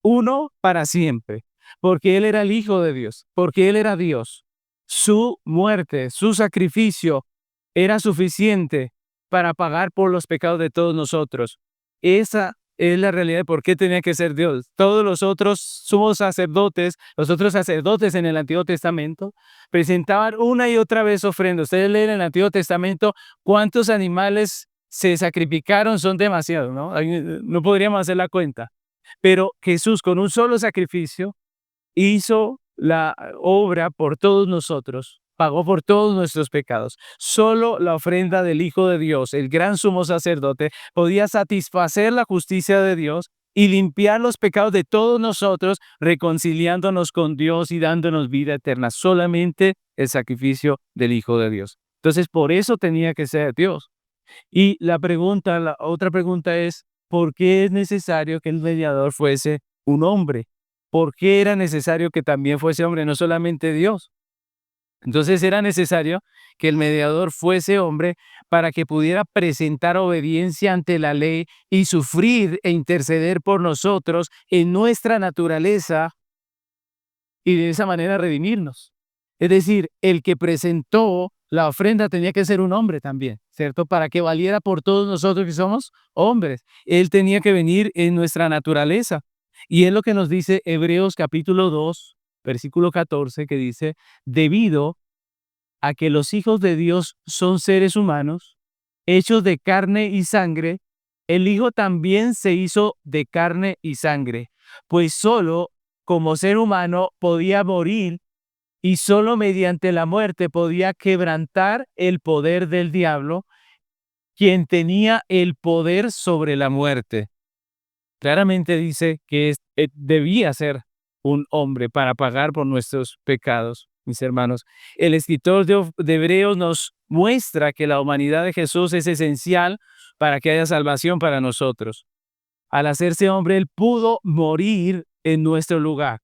Uno para siempre, porque Él era el Hijo de Dios, porque Él era Dios. Su muerte, su sacrificio era suficiente para pagar por los pecados de todos nosotros. Esa es la realidad de por qué tenía que ser Dios. Todos los otros sumos sacerdotes, los otros sacerdotes en el Antiguo Testamento, presentaban una y otra vez ofrendas. Ustedes leen en el Antiguo Testamento cuántos animales se sacrificaron, son demasiados, ¿no? No podríamos hacer la cuenta. Pero Jesús, con un solo sacrificio, hizo la obra por todos nosotros, pagó por todos nuestros pecados. Solo la ofrenda del Hijo de Dios, el gran sumo sacerdote, podía satisfacer la justicia de Dios
y limpiar los pecados de todos nosotros, reconciliándonos con Dios y dándonos vida eterna. Solamente el sacrificio del Hijo de Dios. Entonces, por eso tenía que ser Dios. Y la otra pregunta es, ¿por qué es necesario que el mediador fuese un hombre? ¿Por qué era necesario que también fuese hombre, no solamente Dios? Entonces era necesario que el mediador fuese hombre para que pudiera presentar obediencia ante la ley y sufrir e interceder por nosotros en nuestra naturaleza y de esa manera redimirnos. Es decir, el que presentó la ofrenda tenía que ser un hombre también, ¿cierto? Para que valiera por todos nosotros que somos hombres. Él tenía que venir en nuestra naturaleza. Y es lo que nos dice Hebreos capítulo 2, versículo 14, que dice, debido a que los hijos de Dios son seres humanos, hechos de carne y sangre, el Hijo también se hizo de carne y sangre, pues solo como ser humano podía morir y solo mediante la muerte podía quebrantar el poder del diablo, quien tenía el poder sobre la muerte. Claramente dice que debía ser un hombre para pagar por nuestros pecados, mis hermanos. El escritor de Hebreos nos muestra que la humanidad de Jesús es esencial para que haya salvación para nosotros. Al hacerse hombre, Él pudo morir en nuestro lugar.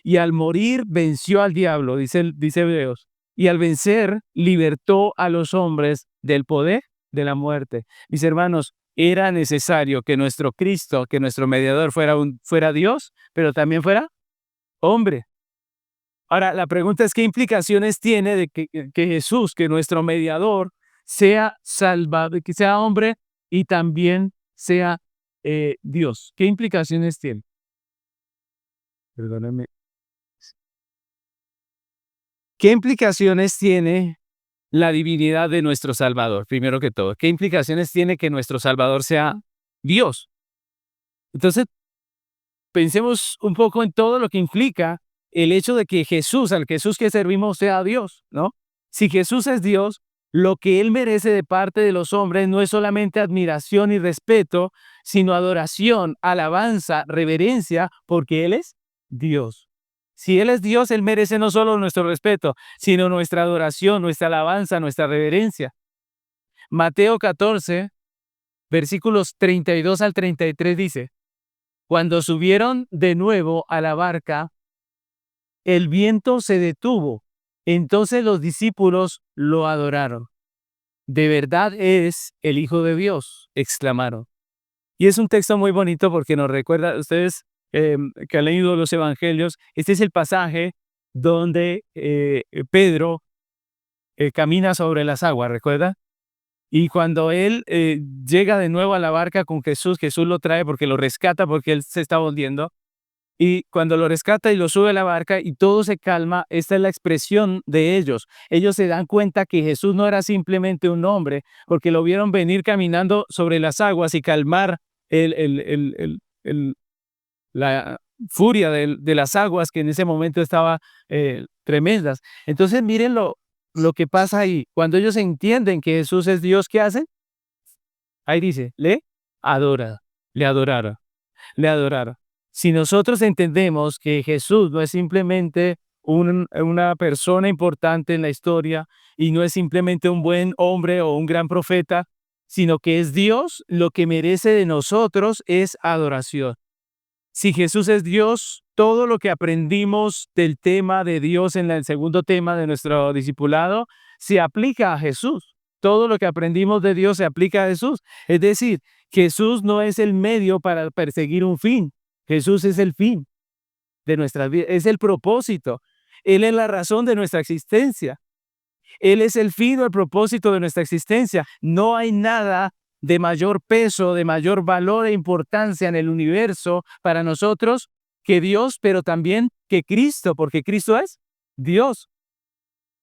Y al morir, venció al diablo, dice Hebreos. Y al vencer, libertó a los hombres del poder de la muerte. Mis hermanos, era necesario que nuestro Cristo, que nuestro mediador fuera Dios, pero también fuera hombre. Ahora, la pregunta es, ¿qué implicaciones tiene de que Jesús, que nuestro mediador, sea salvado, que sea hombre y también sea Dios? ¿Qué implicaciones tiene? Perdóname. ¿Qué implicaciones tiene la divinidad de nuestro Salvador? Primero que todo, ¿qué implicaciones tiene que nuestro Salvador sea Dios? Entonces, pensemos un poco en todo lo que implica el hecho de que Jesús, al Jesús que servimos, sea Dios, ¿no? Si Jesús es Dios, lo que Él merece de parte de los hombres no es solamente admiración y respeto, sino adoración, alabanza, reverencia, porque Él es Dios. Si Él es Dios, Él merece no solo nuestro respeto, sino nuestra adoración, nuestra alabanza, nuestra reverencia. Mateo 14, versículos 32 al 33 dice, cuando subieron de nuevo a la barca, el viento se detuvo. Entonces los discípulos lo adoraron. De verdad es el Hijo de Dios, exclamaron. Y es un texto muy bonito porque nos recuerda, ustedes que han leído los evangelios, este es el pasaje donde Pedro camina sobre las aguas, ¿recuerda? Y cuando él llega de nuevo a la barca con Jesús, Jesús lo trae porque lo rescata porque él se está hundiendo. Y cuando lo rescata y lo sube a la barca y todo se calma, esta es la expresión de ellos. Ellos se dan cuenta que Jesús no era simplemente un hombre, porque lo vieron venir caminando sobre las aguas y calmar la furia de las aguas que en ese momento estaba tremendas. Entonces miren lo que pasa ahí. Cuando ellos entienden que Jesús es Dios, ¿qué hacen? Ahí dice, le adora, le adoraron, le adoraron. Si nosotros entendemos que Jesús no es simplemente una persona importante en la historia y no es simplemente un buen hombre o un gran profeta, sino que es Dios, lo que merece de nosotros es adoración. Si Jesús es Dios, todo lo que aprendimos del tema de Dios en el segundo tema de nuestro discipulado se aplica a Jesús. Todo lo que aprendimos de Dios se aplica a Jesús. Es decir, Jesús no es el medio para perseguir un fin. Jesús es el fin de nuestras vidas, es el propósito. Él es la razón de nuestra existencia. Él es el fin o el propósito de nuestra existencia. No hay nada de mayor peso, de mayor valor e importancia en el universo para nosotros que Dios, pero también que Cristo, porque Cristo es Dios.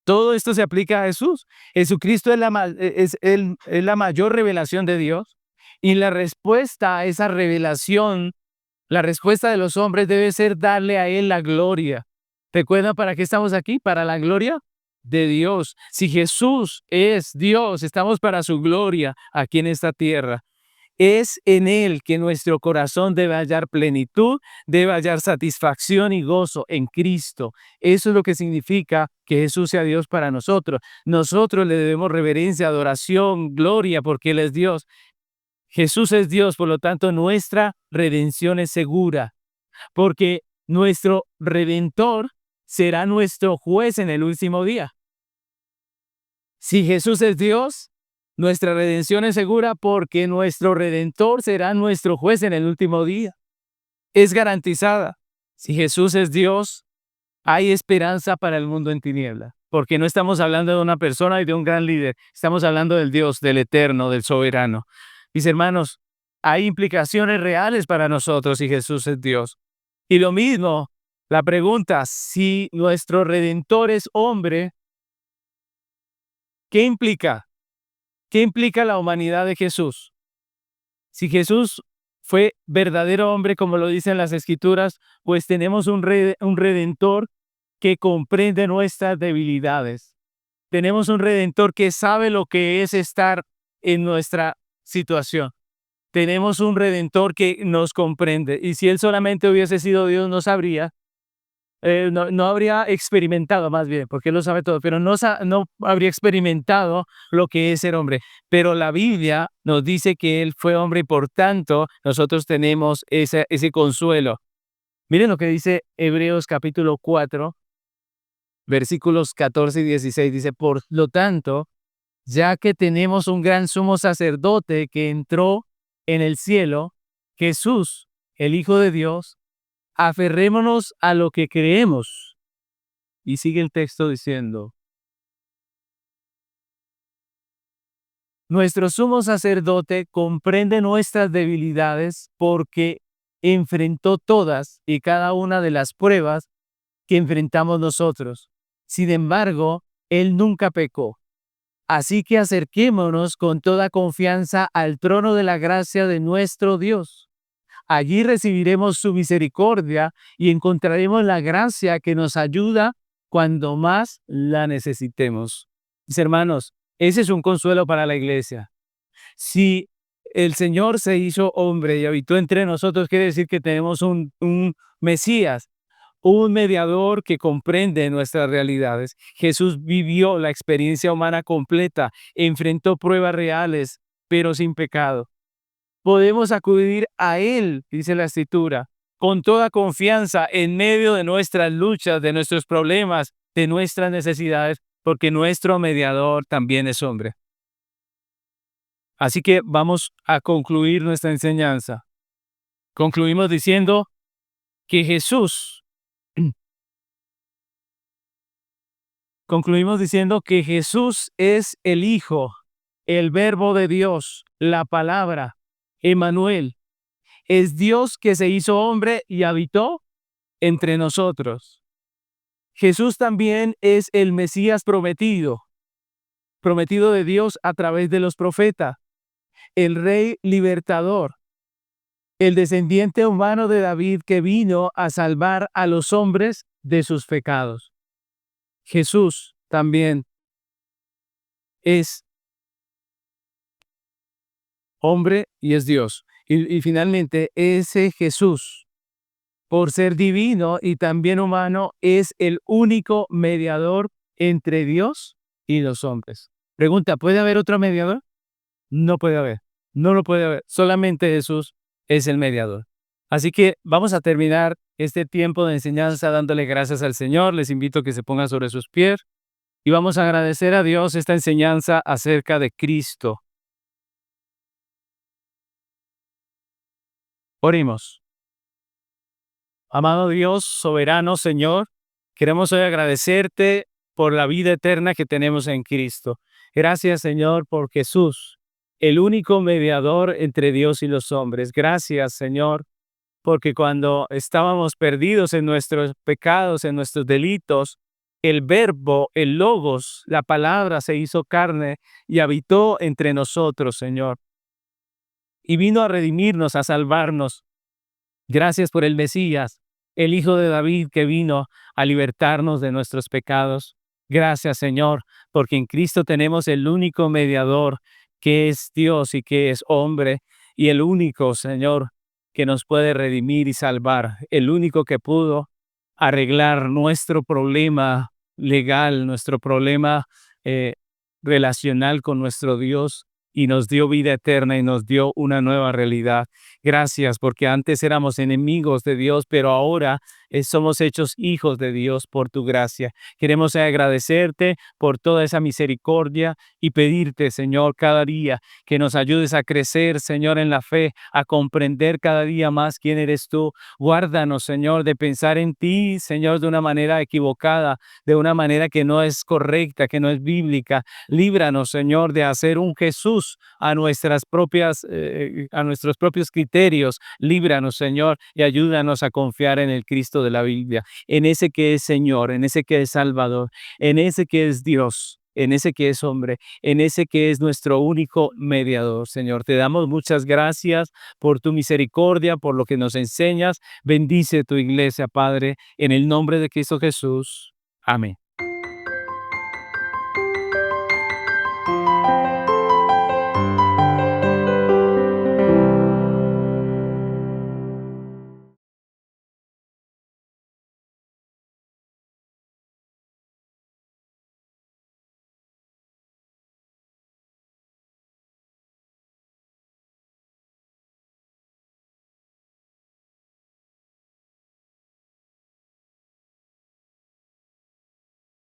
Todo esto se aplica a Jesús. Jesucristo es la mayor revelación de Dios y la respuesta a esa revelación, la respuesta de los hombres debe ser darle a Él la gloria. ¿Recuerdan para qué estamos aquí? Para la gloria de Dios. Si Jesús es Dios, estamos para su gloria aquí en esta tierra. Es en Él que nuestro corazón debe hallar plenitud, debe hallar satisfacción y gozo en Cristo. Eso es lo que significa que Jesús sea Dios para nosotros. Nosotros le debemos reverencia, adoración, gloria, porque Él es Dios. Jesús es Dios, por lo tanto, nuestra redención es segura, porque nuestro Redentor será nuestro juez en el último día. Si Jesús es Dios, nuestra redención es segura porque nuestro Redentor será nuestro juez en el último día. Es garantizada. Si Jesús es Dios, hay esperanza para el mundo en tiniebla, porque no estamos hablando de una persona y de un gran líder, estamos hablando del Dios, del eterno, del soberano. Mis hermanos, hay implicaciones reales para nosotros si Jesús es Dios. Y lo mismo, la pregunta, si nuestro Redentor es hombre, ¿qué implica? ¿Qué implica la humanidad de Jesús? Si Jesús fue verdadero hombre, como lo dicen las Escrituras, pues tenemos un Redentor que comprende nuestras debilidades. Tenemos un Redentor que sabe lo que es estar en nuestra situación. Tenemos un Redentor que nos comprende. Y si Él solamente hubiese sido Dios, no sabría, no habría experimentado, más bien, porque Él lo sabe todo, pero no habría experimentado lo que es ser hombre. Pero la Biblia nos dice que Él fue hombre y por tanto nosotros tenemos ese consuelo. Miren lo que dice Hebreos capítulo 4, versículos 14 y 16. Dice, por lo tanto, ya que tenemos un gran sumo sacerdote que entró en el cielo, Jesús, el Hijo de Dios, aferrémonos a lo que creemos. Y sigue el texto diciendo, nuestro sumo sacerdote comprende nuestras debilidades porque enfrentó todas y cada una de las pruebas que enfrentamos nosotros. Sin embargo, Él nunca pecó. Así que acerquémonos con toda confianza al trono de la gracia de nuestro Dios. Allí recibiremos su misericordia y encontraremos la gracia que nos ayuda cuando más la necesitemos. Mis hermanos, ese es un consuelo para la iglesia. Si el Señor se hizo hombre y habitó entre nosotros, quiere decir que tenemos un Mesías, un mediador que comprende nuestras realidades. Jesús vivió la experiencia humana completa, enfrentó pruebas reales, pero sin pecado. Podemos acudir a Él, dice la Escritura, con toda confianza en medio de nuestras luchas, de nuestros problemas, de nuestras necesidades, porque nuestro mediador también es hombre. Así que vamos a concluir nuestra enseñanza. Concluimos diciendo que Jesús es el Hijo, el Verbo de Dios, la palabra, Emmanuel. Es Dios que se hizo hombre y habitó entre nosotros. Jesús también es el Mesías prometido de Dios a través de los profetas, el Rey libertador, el descendiente humano de David que vino a salvar a los hombres de sus pecados. Jesús también es hombre y es Dios. Y finalmente, ese Jesús, por ser divino y también humano, es el único mediador entre Dios y los hombres. Pregunta, ¿puede haber otro mediador? No puede haber. No lo puede haber. Solamente Jesús es el mediador. Así que vamos a terminar este tiempo de enseñanza dándole gracias al Señor. Les invito a que se pongan sobre sus pies y vamos a agradecer a Dios esta enseñanza acerca de Cristo. Oremos. Amado Dios, soberano Señor, queremos hoy agradecerte por la vida eterna que tenemos en Cristo. Gracias, Señor, por Jesús, el único mediador entre Dios y los hombres. Gracias, Señor, porque cuando estábamos perdidos en nuestros pecados, en nuestros delitos, el Verbo, el Logos, la palabra se hizo carne y habitó entre nosotros, Señor. Y vino a redimirnos, a salvarnos. Gracias por el Mesías, el Hijo de David que vino a libertarnos de nuestros pecados. Gracias, Señor, porque en Cristo tenemos el único mediador que es Dios y que es hombre.
y el único, Señor, que nos puede redimir y salvar, el único que pudo arreglar nuestro problema legal, nuestro problema eh, relacional con nuestro Dios y nos dio vida eterna y nos dio una nueva realidad. Gracias, porque antes éramos enemigos de Dios, pero ahora somos hechos hijos de Dios por tu gracia. Queremos agradecerte por toda esa misericordia y pedirte, Señor, cada día que nos ayudes a crecer, Señor, en la fe, a comprender cada día más quién eres tú. Guárdanos, Señor, de pensar en ti, Señor, de una manera equivocada, de una manera que no es correcta, que no es bíblica. Líbranos, Señor, de hacer un Jesús a a nuestros propios criterios. Líbranos, Señor, y ayúdanos a confiar en el Cristo de la Biblia, en ese que es Señor, en ese que es Salvador, en ese que es Dios, en ese que es hombre, en ese que es nuestro único mediador, Señor. Te damos muchas gracias por tu misericordia, por lo que nos enseñas. Bendice tu iglesia, Padre, en el nombre de Cristo Jesús. Amén.